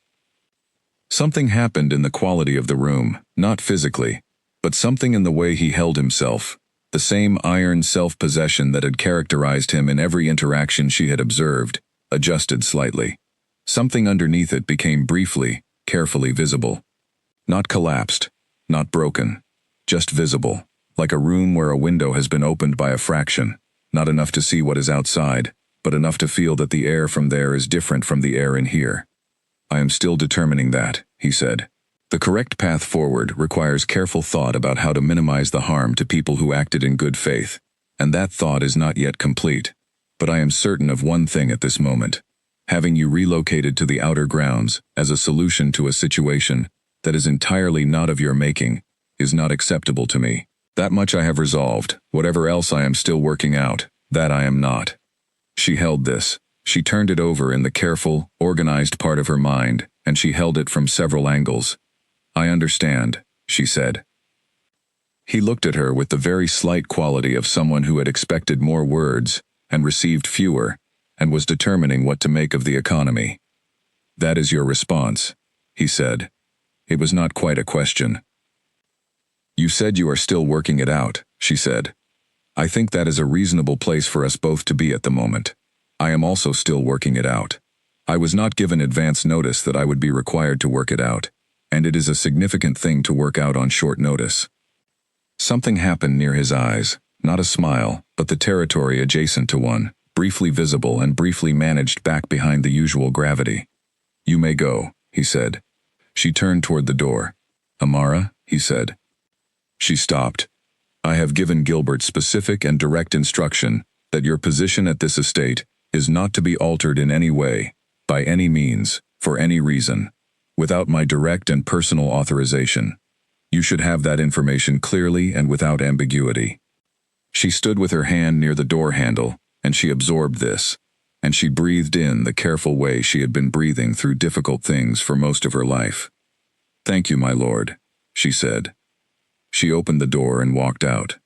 Something happened in the quality of the room, not physically, but something in the way he held himself, the same iron self-possession that had characterized him in every interaction she had observed, adjusted slightly. Something underneath it became briefly, carefully visible. Not collapsed, not broken, just visible, like a room where a window has been opened by a fraction, not enough to see what is outside, but enough to feel that the air from there is different from the air in here. "I am still determining that," he said. "The correct path forward requires careful thought about how to minimize the harm to people who acted in good faith, and that thought is not yet complete. But I am certain of one thing at this moment. Having you relocated to the outer grounds as a solution to a situation that is entirely not of your making is not acceptable to me. That much I have resolved. Whatever else I am still working out, that I am not." She held this. She turned it over in the careful, organized part of her mind, and she held it from several angles. "I understand," she said. He looked at her with the very slight quality of someone who had expected more words and received fewer, and was determining what to make of the economy. "That is your response," he said. It was not quite a question. "You said you are still working it out," she said. "I think that is a reasonable place for us both to be at the moment. I am also still working it out. I was not given advance notice that I would be required to work it out, and it is a significant thing to work out on short notice." Something happened near his eyes, not a smile, but the territory adjacent to one, briefly visible and briefly managed back behind the usual gravity. "You may go," he said. She turned toward the door. "Amara," he said. She stopped. "I have given Gilbert specific and direct instruction that your position at this estate is not to be altered in any way, by any means, for any reason, without my direct and personal authorization. You should have that information clearly and without ambiguity." She stood with her hand near the door handle, and she absorbed this, and she breathed in the careful way she had been breathing through difficult things for most of her life. "Thank you, my lord," she said. She opened the door and walked out.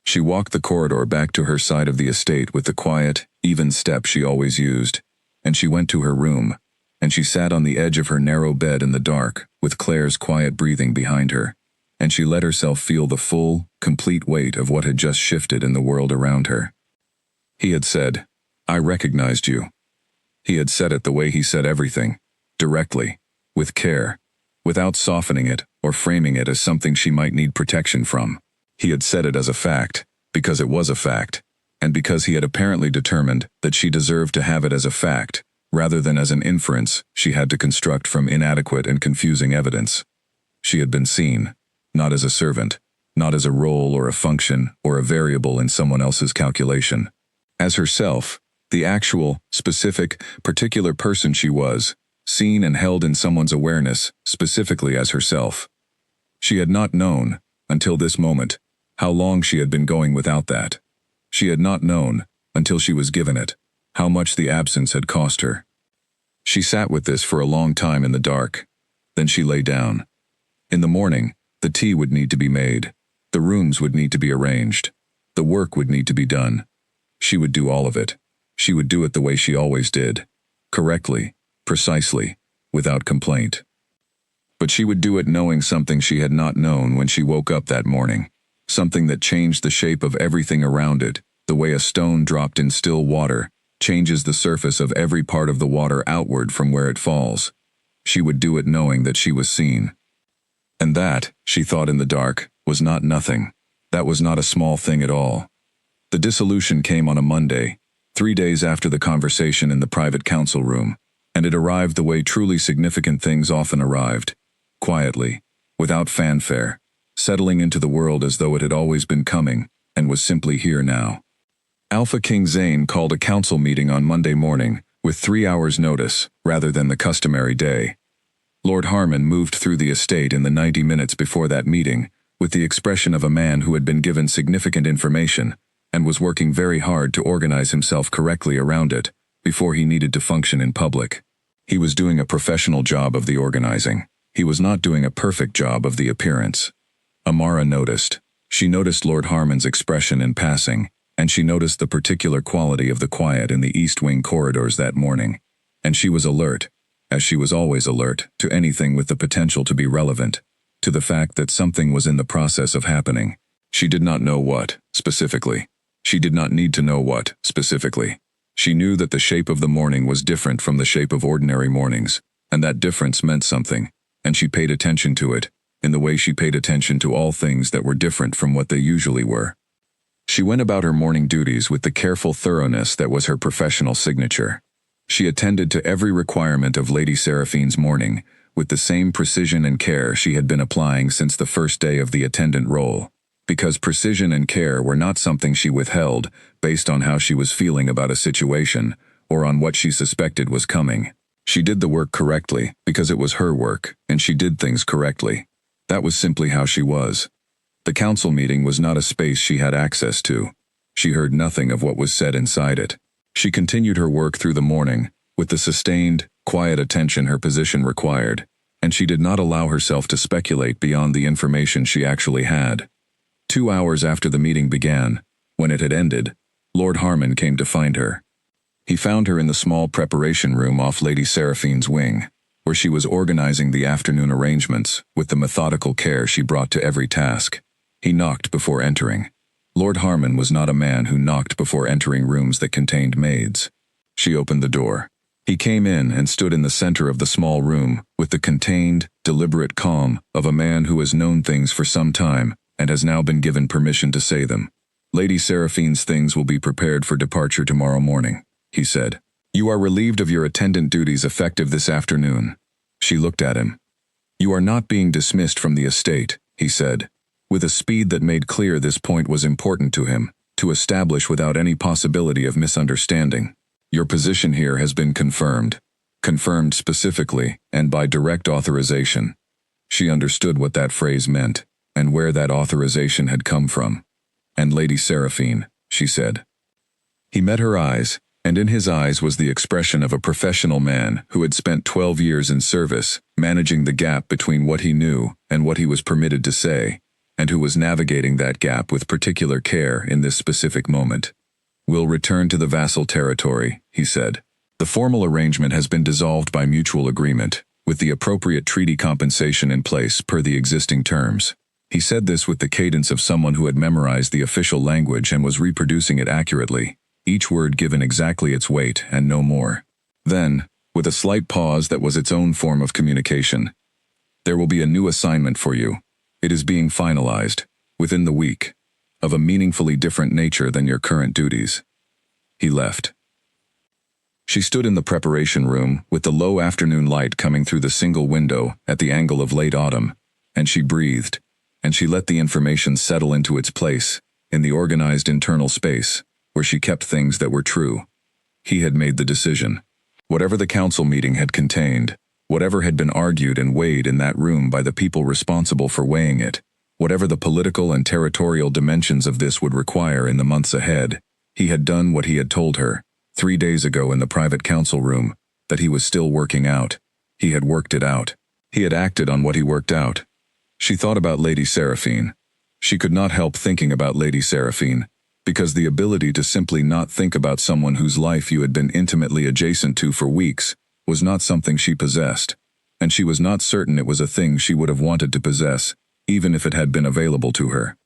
She walked the corridor back to her side of the estate with the quiet, even step she always used, and she went to her room, and she sat on the edge of her narrow bed in the dark, with Claire's quiet breathing behind her, and she let herself feel the full, complete weight of what had just shifted in the world around her. He had said, "I recognized you." He had said it the way he said everything, directly, with care, without softening it or framing it as something she might need protection from. He had said it as a fact, because it was a fact, and because he had apparently determined that she deserved to have it as a fact, rather than as an inference she had to construct from inadequate and confusing evidence. She had been seen, not as a servant, not as a role or a function or a variable in someone else's calculation. As herself, the actual, specific, particular person she was, seen and held in someone's awareness, specifically as herself. She had not known, until this moment, how long she had been going without that. She had not known, until she was given it, how much the absence had cost her. She sat with this for a long time in the dark. Then she lay down. In the morning, the tea would need to be made. The rooms would need to be arranged. The work would need to be done. She would do all of it. She would do it the way she always did. Correctly, precisely, without complaint. But she would do it knowing something she had not known when she woke up that morning. Something that changed the shape of everything around it, the way a stone dropped in still water changes the surface of every part of the water outward from where it falls. She would do it knowing that she was seen. And that, she thought in the dark, was not nothing. That was not a small thing at all. The dissolution came on a Monday, 3 days after the conversation in the private council room, and it arrived the way truly significant things often arrived, quietly, without fanfare, settling into the world as though it had always been coming, and was simply here now. Alpha King Zane called a council meeting on Monday morning, with 3 hours' notice, rather than the customary day. Lord Harmon moved through the estate in the 90 minutes before that meeting, with the expression of a man who had been given significant information, and was working very hard to organize himself correctly around it, before he needed to function in public. He was doing a professional job of the organizing. He was not doing a perfect job of the appearance. Amara noticed. She noticed Lord Harmon's expression in passing, and she noticed the particular quality of the quiet in the East Wing corridors that morning. And she was alert, as she was always alert, to anything with the potential to be relevant, to the fact that something was in the process of happening. She did not know what, specifically. She did not need to know what, specifically. She knew that the shape of the morning was different from the shape of ordinary mornings, and that difference meant something, and she paid attention to it, in the way she paid attention to all things that were different from what they usually were. She went about her morning duties with the careful thoroughness that was her professional signature. She attended to every requirement of Lady Seraphine's morning, with the same precision and care she had been applying since the first day of the attendant role, because precision and care were not something she withheld based on how she was feeling about a situation, or on what she suspected was coming. She did the work correctly, because it was her work, and she did things correctly. That was simply how she was. The council meeting was not a space she had access to. She heard nothing of what was said inside it. She continued her work through the morning, with the sustained, quiet attention her position required, and she did not allow herself to speculate beyond the information she actually had. 2 hours after the meeting began, when it had ended, Lord Harmon came to find her. He found her in the small preparation room off Lady Seraphine's wing, where she was organizing the afternoon arrangements with the methodical care she brought to every task. He knocked before entering. Lord Harmon was not a man who knocked before entering rooms that contained maids. She opened the door. He came in and stood in the center of the small room with the contained, deliberate calm of a man who has known things for some time and has now been given permission to say them. "Lady Seraphine's things will be prepared for departure tomorrow morning," he said. "You are relieved of your attendant duties effective this afternoon." She looked at him. "You are not being dismissed from the estate," he said, with a speed that made clear this point was important to him, to establish without any possibility of misunderstanding. "Your position here has been confirmed. Confirmed specifically, and by direct authorization." She understood what that phrase meant, and where that authorization had come from. "And Lady Seraphine," she said. He met her eyes, and in his eyes was the expression of a professional man who had spent 12 years in service, managing the gap between what he knew and what he was permitted to say, and who was navigating that gap with particular care in this specific moment. "We'll return to the vassal territory," he said. "The formal arrangement has been dissolved by mutual agreement, with the appropriate treaty compensation in place per the existing terms." He said this with the cadence of someone who had memorized the official language and was reproducing it accurately, each word given exactly its weight and no more. Then, with a slight pause that was its own form of communication, "There will be a new assignment for you. It is being finalized, within the week, of a meaningfully different nature than your current duties." He left. She stood in the preparation room with the low afternoon light coming through the single window at the angle of late autumn, and she breathed, and she let the information settle into its place, in the organized internal space, where she kept things that were true. He had made the decision. Whatever the council meeting had contained, whatever had been argued and weighed in that room by the people responsible for weighing it, whatever the political and territorial dimensions of this would require in the months ahead, he had done what he had told her, 3 days ago in the private council room, that he was still working out. He had worked it out. He had acted on what he worked out. She thought about Lady Seraphine. She could not help thinking about Lady Seraphine, because the ability to simply not think about someone whose life you had been intimately adjacent to for weeks was not something she possessed, and she was not certain it was a thing she would have wanted to possess, even if it had been available to her.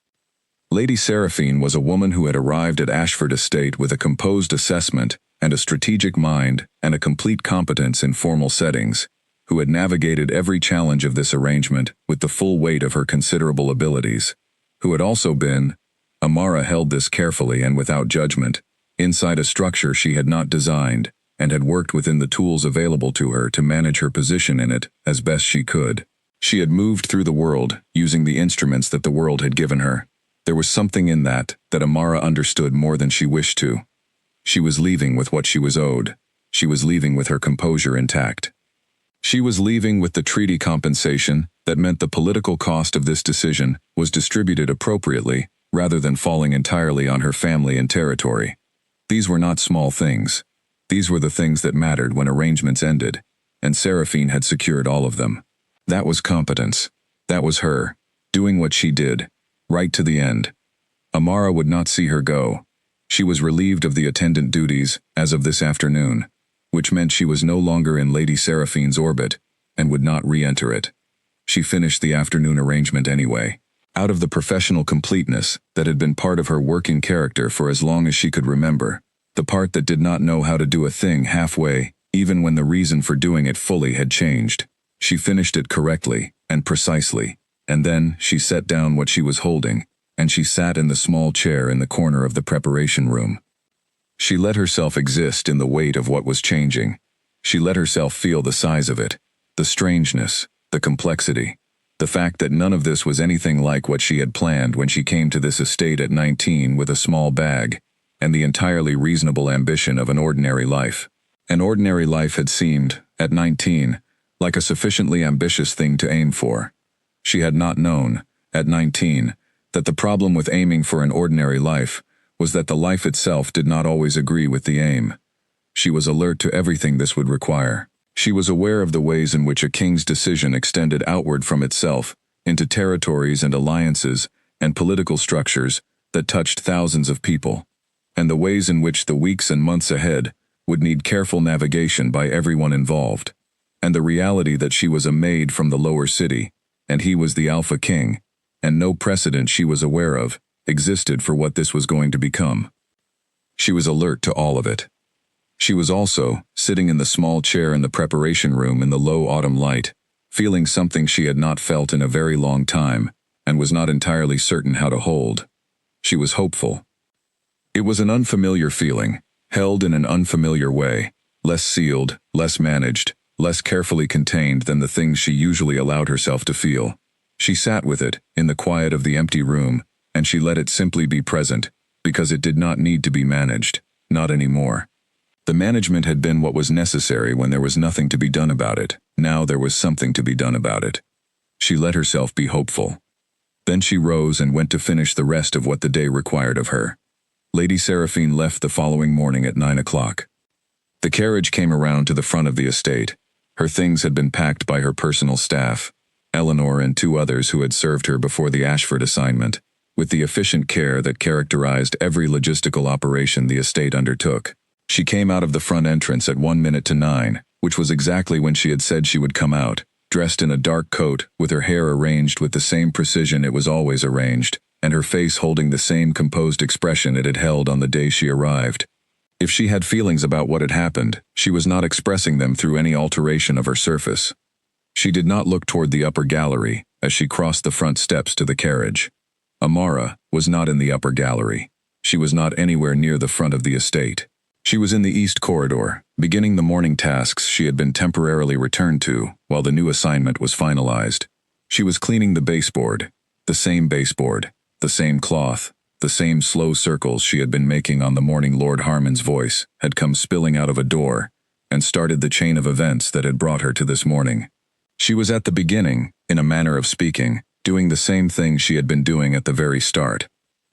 Lady Seraphine was a woman who had arrived at Ashford Estate with a composed assessment and a strategic mind and a complete competence in formal settings, who had navigated every challenge of this arrangement with the full weight of her considerable abilities, who had also been, Amara held this carefully and without judgment, inside a structure she had not designed, and had worked within the tools available to her to manage her position in it as best she could. She had moved through the world using the instruments that the world had given her. There was something in that Amara understood more than she wished to. She was leaving with what she was owed. She was leaving with her composure intact. She was leaving with the treaty compensation that meant the political cost of this decision was distributed appropriately rather than falling entirely on her family and territory. These were not small things. These were the things that mattered when arrangements ended, and Seraphine had secured all of them. That was competence. That was her, doing what she did, right to the end. Amara would not see her go. She was relieved of the attendant duties as of this afternoon, which meant she was no longer in Lady Seraphine's orbit and would not re-enter it. She finished the afternoon arrangement anyway, out of the professional completeness that had been part of her working character for as long as she could remember, the part that did not know how to do a thing halfway, even when the reason for doing it fully had changed. She finished it correctly and precisely, and then she set down what she was holding, and she sat in the small chair in the corner of the preparation room. She let herself exist in the weight of what was changing. She let herself feel the size of it, the strangeness, the complexity, the fact that none of this was anything like what she had planned when she came to this estate at 19 with a small bag, and the entirely reasonable ambition of an ordinary life. An ordinary life had seemed, at 19, like a sufficiently ambitious thing to aim for. She had not known, at 19, that the problem with aiming for an ordinary life was that the life itself did not always agree with the aim. She was alert to everything this would require. She was aware of the ways in which a king's decision extended outward from itself, into territories and alliances and political structures that touched thousands of people, and the ways in which the weeks and months ahead would need careful navigation by everyone involved, and the reality that she was a maid from the lower city, and he was the Alpha King, and no precedent she was aware of existed for what this was going to become. She was alert to all of it. She was also sitting in the small chair in the preparation room in the low autumn light, feeling something she had not felt in a very long time, and was not entirely certain how to hold. She was hopeful. It was an unfamiliar feeling, held in an unfamiliar way, less sealed, less managed, less carefully contained than the things she usually allowed herself to feel. She sat with it, in the quiet of the empty room, and she let it simply be present, because it did not need to be managed, not anymore. The management had been what was necessary when there was nothing to be done about it. Now there was something to be done about it. She let herself be hopeful. Then she rose and went to finish the rest of what the day required of her. Lady Seraphine left the following morning at 9 o'clock. The carriage came around to the front of the estate. Her things had been packed by her personal staff, Eleanor and 2 others who had served her before the Ashford assignment, with the efficient care that characterized every logistical operation the estate undertook. She came out of the front entrance at 1 minute to 9, which was exactly when she had said she would come out, dressed in a dark coat, with her hair arranged with the same precision it was always arranged, and her face holding the same composed expression it had held on the day she arrived. If she had feelings about what had happened, she was not expressing them through any alteration of her surface. She did not look toward the upper gallery as she crossed the front steps to the carriage. Amara was not in the upper gallery. She was not anywhere near the front of the estate. She was in the east corridor, beginning the morning tasks she had been temporarily returned to while the new assignment was finalized. She was cleaning the baseboard, the same cloth, the same slow circles she had been making on the morning Lord Harmon's voice had come spilling out of a door and started the chain of events that had brought her to this morning. She was at the beginning, in a manner of speaking, doing the same thing she had been doing at the very start.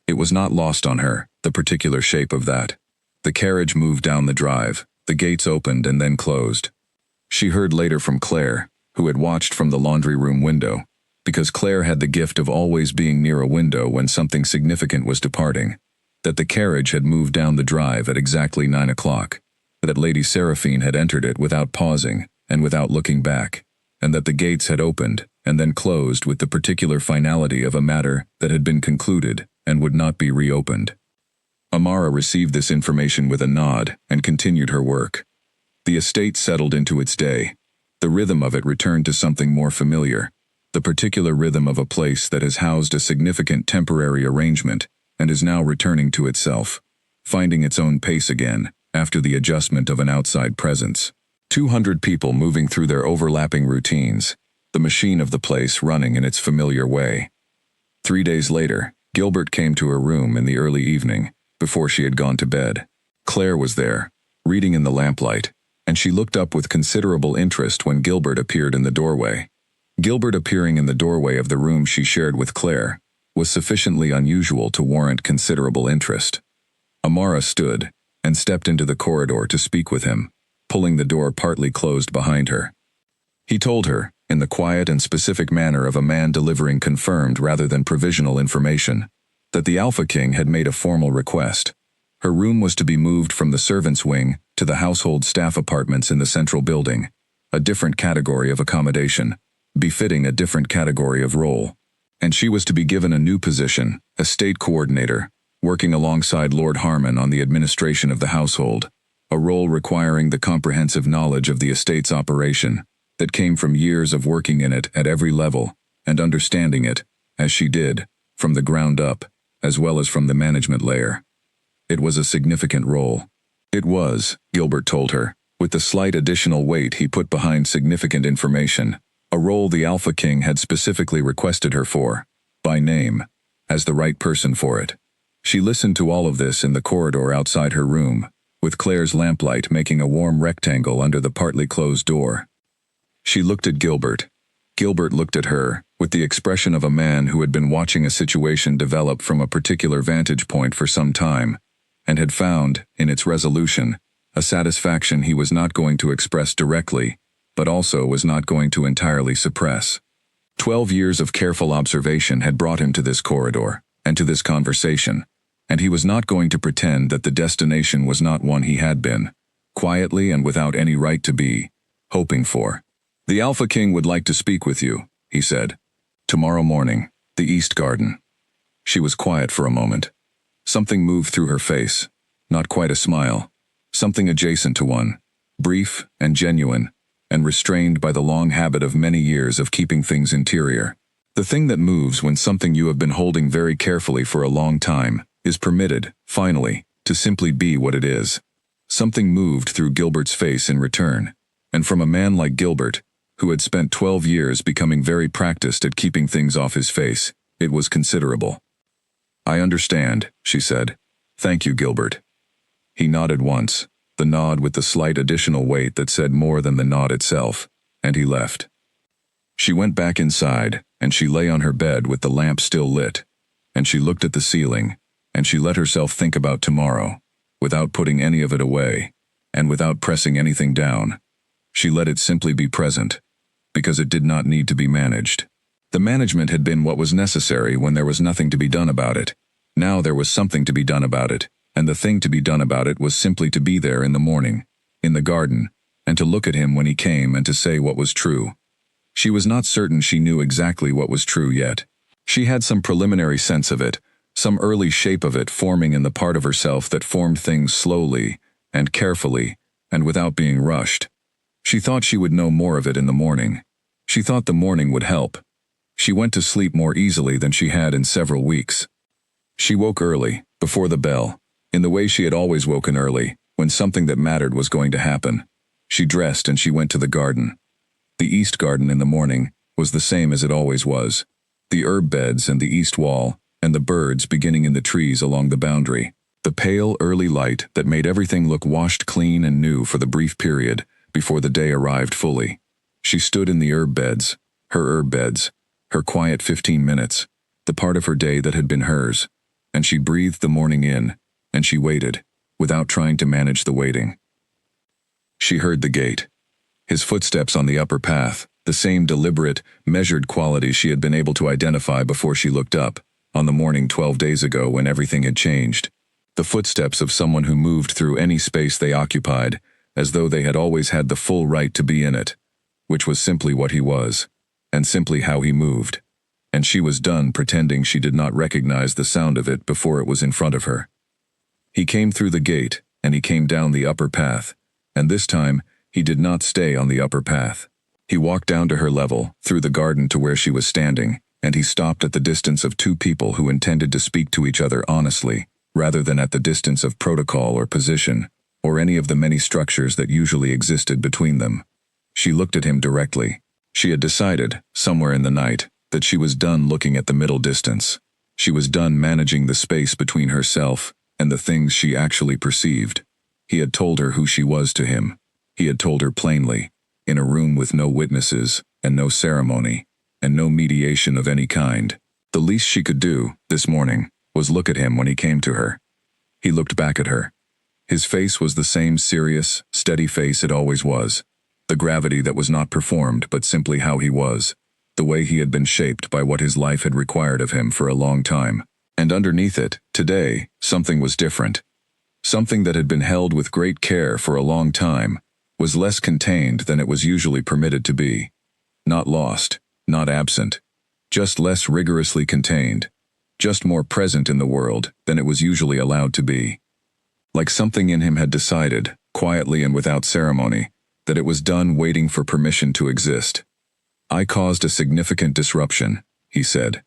It was not lost on her, the particular shape of that. The carriage moved down the drive, the gates opened and then closed. She heard later from Claire, who had watched from the laundry room window, because Claire had the gift of always being near a window when something significant was departing, that the carriage had moved down the drive at exactly 9 o'clock, that Lady Seraphine had entered it without pausing and without looking back, and that the gates had opened and then closed with the particular finality of a matter that had been concluded and would not be reopened. Amara received this information with a nod and continued her work. The estate settled into its day. The rhythm of it returned to something more familiar, the particular rhythm of a place that has housed a significant temporary arrangement and is now returning to itself, finding its own pace again after the adjustment of an outside presence. 200 people moving through their overlapping routines, the machine of the place running in its familiar way. 3 days later, Gilbert came to her room in the early evening, before she had gone to bed. Claire was there, reading in the lamplight, and she looked up with considerable interest when Gilbert appeared in the doorway. Gilbert appearing in the doorway of the room she shared with Claire was sufficiently unusual to warrant considerable interest. Amara stood and stepped into the corridor to speak with him, pulling the door partly closed behind her. He told her, in the quiet and specific manner of a man delivering confirmed rather than provisional information, that the Alpha King had made a formal request. Her room was to be moved from the servants' wing to the household staff apartments in the central building, a different category of accommodation, befitting a different category of role. And she was to be given a new position, estate coordinator, working alongside Lord Harmon on the administration of the household, a role requiring the comprehensive knowledge of the estate's operation that came from years of working in it at every level and understanding it, as she did, from the ground up, as well as from the management layer. It was a significant role. It was, Gilbert told her, with the slight additional weight he put behind significant information, a role the Alpha King had specifically requested her for, by name, as the right person for it. She listened to all of this in the corridor outside her room, with Claire's lamplight making a warm rectangle under the partly closed door. She looked at Gilbert. Gilbert looked at her, with the expression of a man who had been watching a situation develop from a particular vantage point for some time, and had found, in its resolution, a satisfaction he was not going to express directly, but also was not going to entirely suppress. 12 years of careful observation had brought him to this corridor, and to this conversation, and he was not going to pretend that the destination was not one he had been, quietly and without any right to be, hoping for. "The Alpha King would like to speak with you," he said. "Tomorrow morning, the East Garden." She was quiet for a moment. Something moved through her face, not quite a smile, something adjacent to one, brief and genuine, and restrained by the long habit of many years of keeping things interior. The thing that moves when something you have been holding very carefully for a long time is permitted, finally, to simply be what it is. Something moved through Gilbert's face in return, And from a man like Gilbert, who had spent 12 years becoming very practiced at keeping things off his face, it was considerable. "I understand," she said. "Thank you, Gilbert." He nodded once, the nod with the slight additional weight that said more than the nod itself, and he left. She went back inside, and she lay on her bed with the lamp still lit, and she looked at the ceiling, and she let herself think about tomorrow, without putting any of it away, and without pressing anything down. She let it simply be present, because it did not need to be managed. The management had been what was necessary when there was nothing to be done about it. Now there was something to be done about it, and the thing to be done about it was simply to be there in the morning, in the garden, and to look at him when he came and to say what was true. She was not certain she knew exactly what was true yet. She had some preliminary sense of it, some early shape of it forming in the part of herself that formed things slowly and carefully and without being rushed. She thought she would know more of it in the morning. She thought the morning would help. She went to sleep more easily than she had in several weeks. She woke early, before the bell, in the way she had always woken early, when something that mattered was going to happen. She dressed and she went to the garden. The east garden in the morning was the same as it always was. The herb beds and the east wall, and the birds beginning in the trees along the boundary. The pale early light that made everything look washed clean and new for the brief period before the day arrived fully. She stood in the herb beds, her quiet 15 minutes, the part of her day that had been hers, and she breathed the morning in, and she waited, without trying to manage the waiting. She heard the gate. His footsteps on the upper path, the same deliberate, measured quality she had been able to identify before she looked up, on the morning 12 days ago when everything had changed. The footsteps of someone who moved through any space they occupied, as though they had always had the full right to be in it, which was simply what he was, and simply how he moved. And she was done pretending she did not recognize the sound of it before it was in front of her. He came through the gate, and he came down the upper path, and this time, he did not stay on the upper path. He walked down to her level, through the garden to where she was standing, and he stopped at the distance of two people who intended to speak to each other honestly, rather than at the distance of protocol or position, or any of the many structures that usually existed between them. She looked at him directly. She had decided, somewhere in the night, that she was done looking at the middle distance. She was done managing the space between herself and the things she actually perceived. He had told her who she was to him. He had told her plainly, in a room with no witnesses, and no ceremony, and no mediation of any kind. The least she could do, this morning, was look at him when he came to her. He looked back at her. His face was the same serious, steady face it always was. The gravity that was not performed but simply how he was, the way he had been shaped by what his life had required of him for a long time. And underneath it, today, something was different. Something that had been held with great care for a long time, was less contained than it was usually permitted to be. Not lost, not absent, just less rigorously contained, just more present in the world than it was usually allowed to be. Like something in him had decided, quietly and without ceremony, that it was done waiting for permission to exist. "I caused a significant disruption," he said.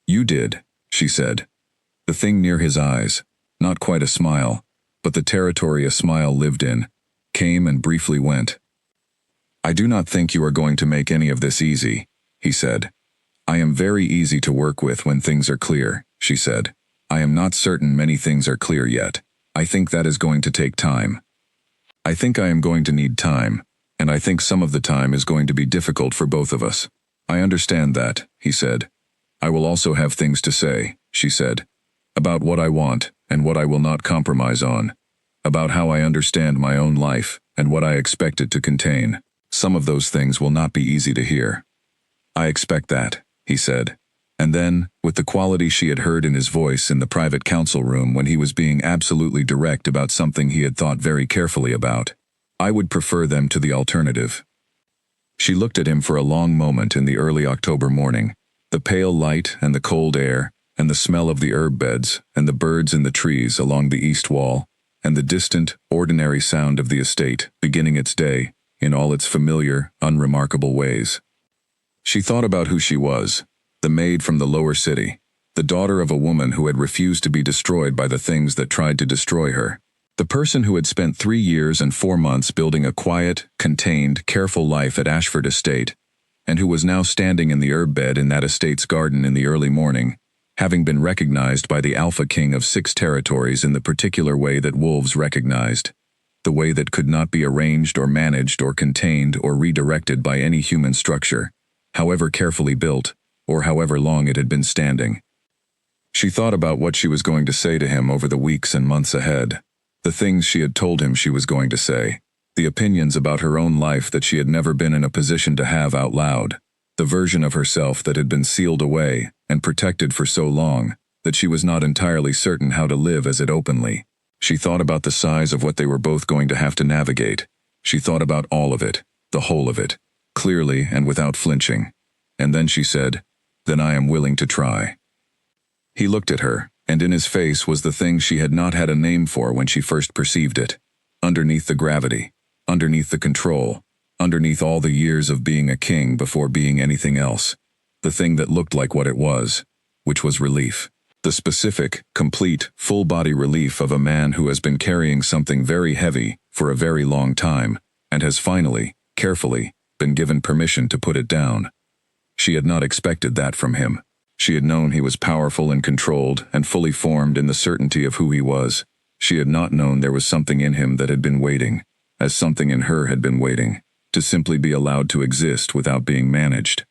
"You did," she said. The thing near his eyes, not quite a smile, but the territory a smile lived in, came and briefly went. "I do not think you are going to make any of this easy," he said. "I am very easy to work with when things are clear," she said. "I am not certain many things are clear yet. I think that is going to take time. I think I am going to need time, and I think some of the time is going to be difficult for both of us." "I understand that," he said. "I will also have things to say," she said, "about what I want and what I will not compromise on, about how I understand my own life and what I expect it to contain. Some of those things will not be easy to hear." "I expect that," he said. And then, with the quality she had heard in his voice in the private council room when he was being absolutely direct about something he had thought very carefully about, "I would prefer them to the alternative." She looked at him for a long moment in the early October morning, the pale light and the cold air, and the smell of the herb beds and the birds in the trees along the east wall, and the distant, ordinary sound of the estate beginning its day in all its familiar, unremarkable ways. She thought about who she was, the maid from the lower city, the daughter of a woman who had refused to be destroyed by the things that tried to destroy her, The person who had spent 3 years and 4 months building a quiet, contained, careful life at Ashford Estate, and who was now standing in the herb bed in that estate's garden in the early morning, having been recognized by the Alpha King of 6 territories in the particular way that wolves recognized, the way that could not be arranged or managed or contained or redirected by any human structure, however carefully built, or however long it had been standing. She thought about what she was going to say to him over the weeks and months ahead, the things she had told him she was going to say, the opinions about her own life that she had never been in a position to have out loud, the version of herself that had been sealed away and protected for so long that she was not entirely certain how to live as it openly. She thought about the size of what they were both going to have to navigate. She thought about all of it, the whole of it, clearly and without flinching. And then she said, "Then I am willing to try." He looked at her, and in his face was the thing she had not had a name for when she first perceived it. Underneath the gravity, underneath the control, underneath all the years of being a king before being anything else, the thing that looked like what it was, which was relief. The specific, complete, full-body relief of a man who has been carrying something very heavy for a very long time, and has finally, carefully, been given permission to put it down. She had not expected that from him. She had known he was powerful and controlled and fully formed in the certainty of who he was. She had not known there was something in him that had been waiting, as something in her had been waiting, to simply be allowed to exist without being managed.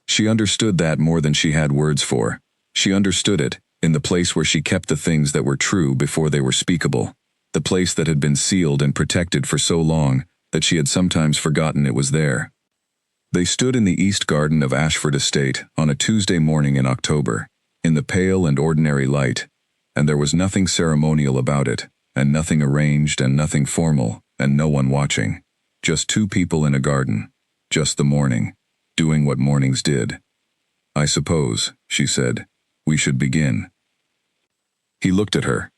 She understood that more than she had words for. She understood it, in the place where she kept the things that were true before they were speakable, the place that had been sealed and protected for so long that she had sometimes forgotten it was there. They stood in the east garden of Ashford Estate on a Tuesday morning in October, in the pale and ordinary light, and there was nothing ceremonial about it, and nothing arranged and nothing formal, and no one watching. Just 2 people in a garden, just the morning, doing what mornings did. "I suppose," she said, "we should begin." He looked at her.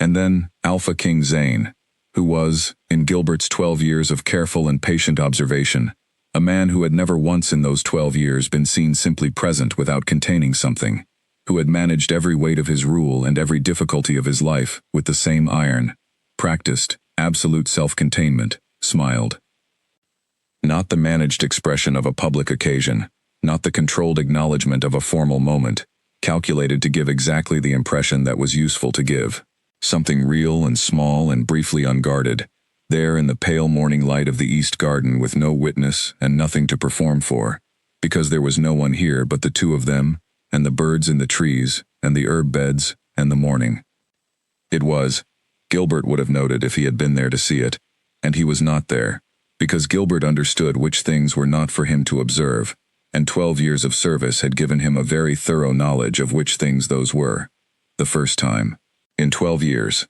And then Alpha King Zane, who was, in Gilbert's 12 years of careful and patient observation, a man who had never once in those 12 years been seen simply present without containing something, who had managed every weight of his rule and every difficulty of his life with the same iron, practiced, absolute self-containment, smiled. Not the managed expression of a public occasion, not the controlled acknowledgement of a formal moment, calculated to give exactly the impression that was useful to give. Something real and small and briefly unguarded, there in the pale morning light of the East Garden with no witness and nothing to perform for, because there was no one here but the 2 of them, and the birds in the trees, and the herb beds, and the morning. It was, Gilbert would have noted if he had been there to see it, and he was not there, because Gilbert understood which things were not for him to observe, and 12 years of service had given him a very thorough knowledge of which things those were. The first time, in 12 years.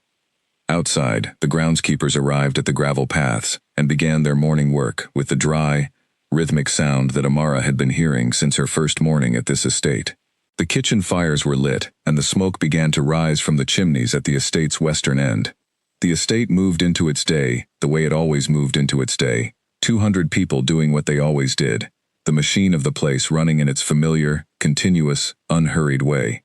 Outside, the groundskeepers arrived at the gravel paths and began their morning work with the dry, rhythmic sound that Amara had been hearing since her first morning at this estate. The kitchen fires were lit, and the smoke began to rise from the chimneys at the estate's western end. The estate moved into its day, the way it always moved into its day, 200 people doing what they always did, the machine of the place running in its familiar, continuous, unhurried way.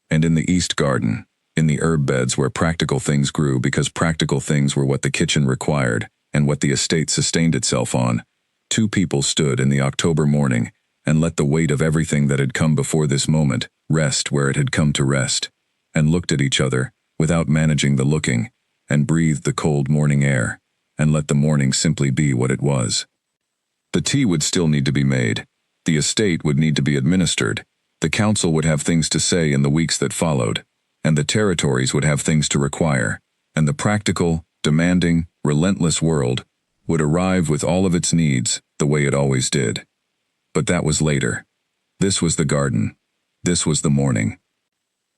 And in the East Garden, in the herb beds where practical things grew because practical things were what the kitchen required and what the estate sustained itself on, 2 people stood in the October morning and let the weight of everything that had come before this moment rest where it had come to rest, and looked at each other without managing the looking, and breathed the cold morning air, and let the morning simply be what it was. The tea would still need to be made, the estate would need to be administered, the council would have things to say in the weeks that followed, and the territories would have things to require, and the practical, demanding, relentless world would arrive with all of its needs the way it always did. But that was later. This was the garden. This was the morning.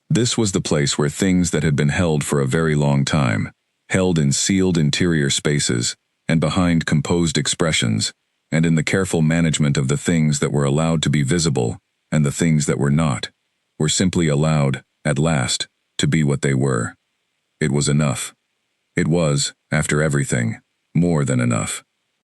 This was the place where things that had been held for a very long time, held in sealed interior spaces, and behind composed expressions, and in the careful management of the things that were allowed to be visible, and the things that were not, were simply allowed, at last, to be what they were. It was enough. It was, after everything, more than enough.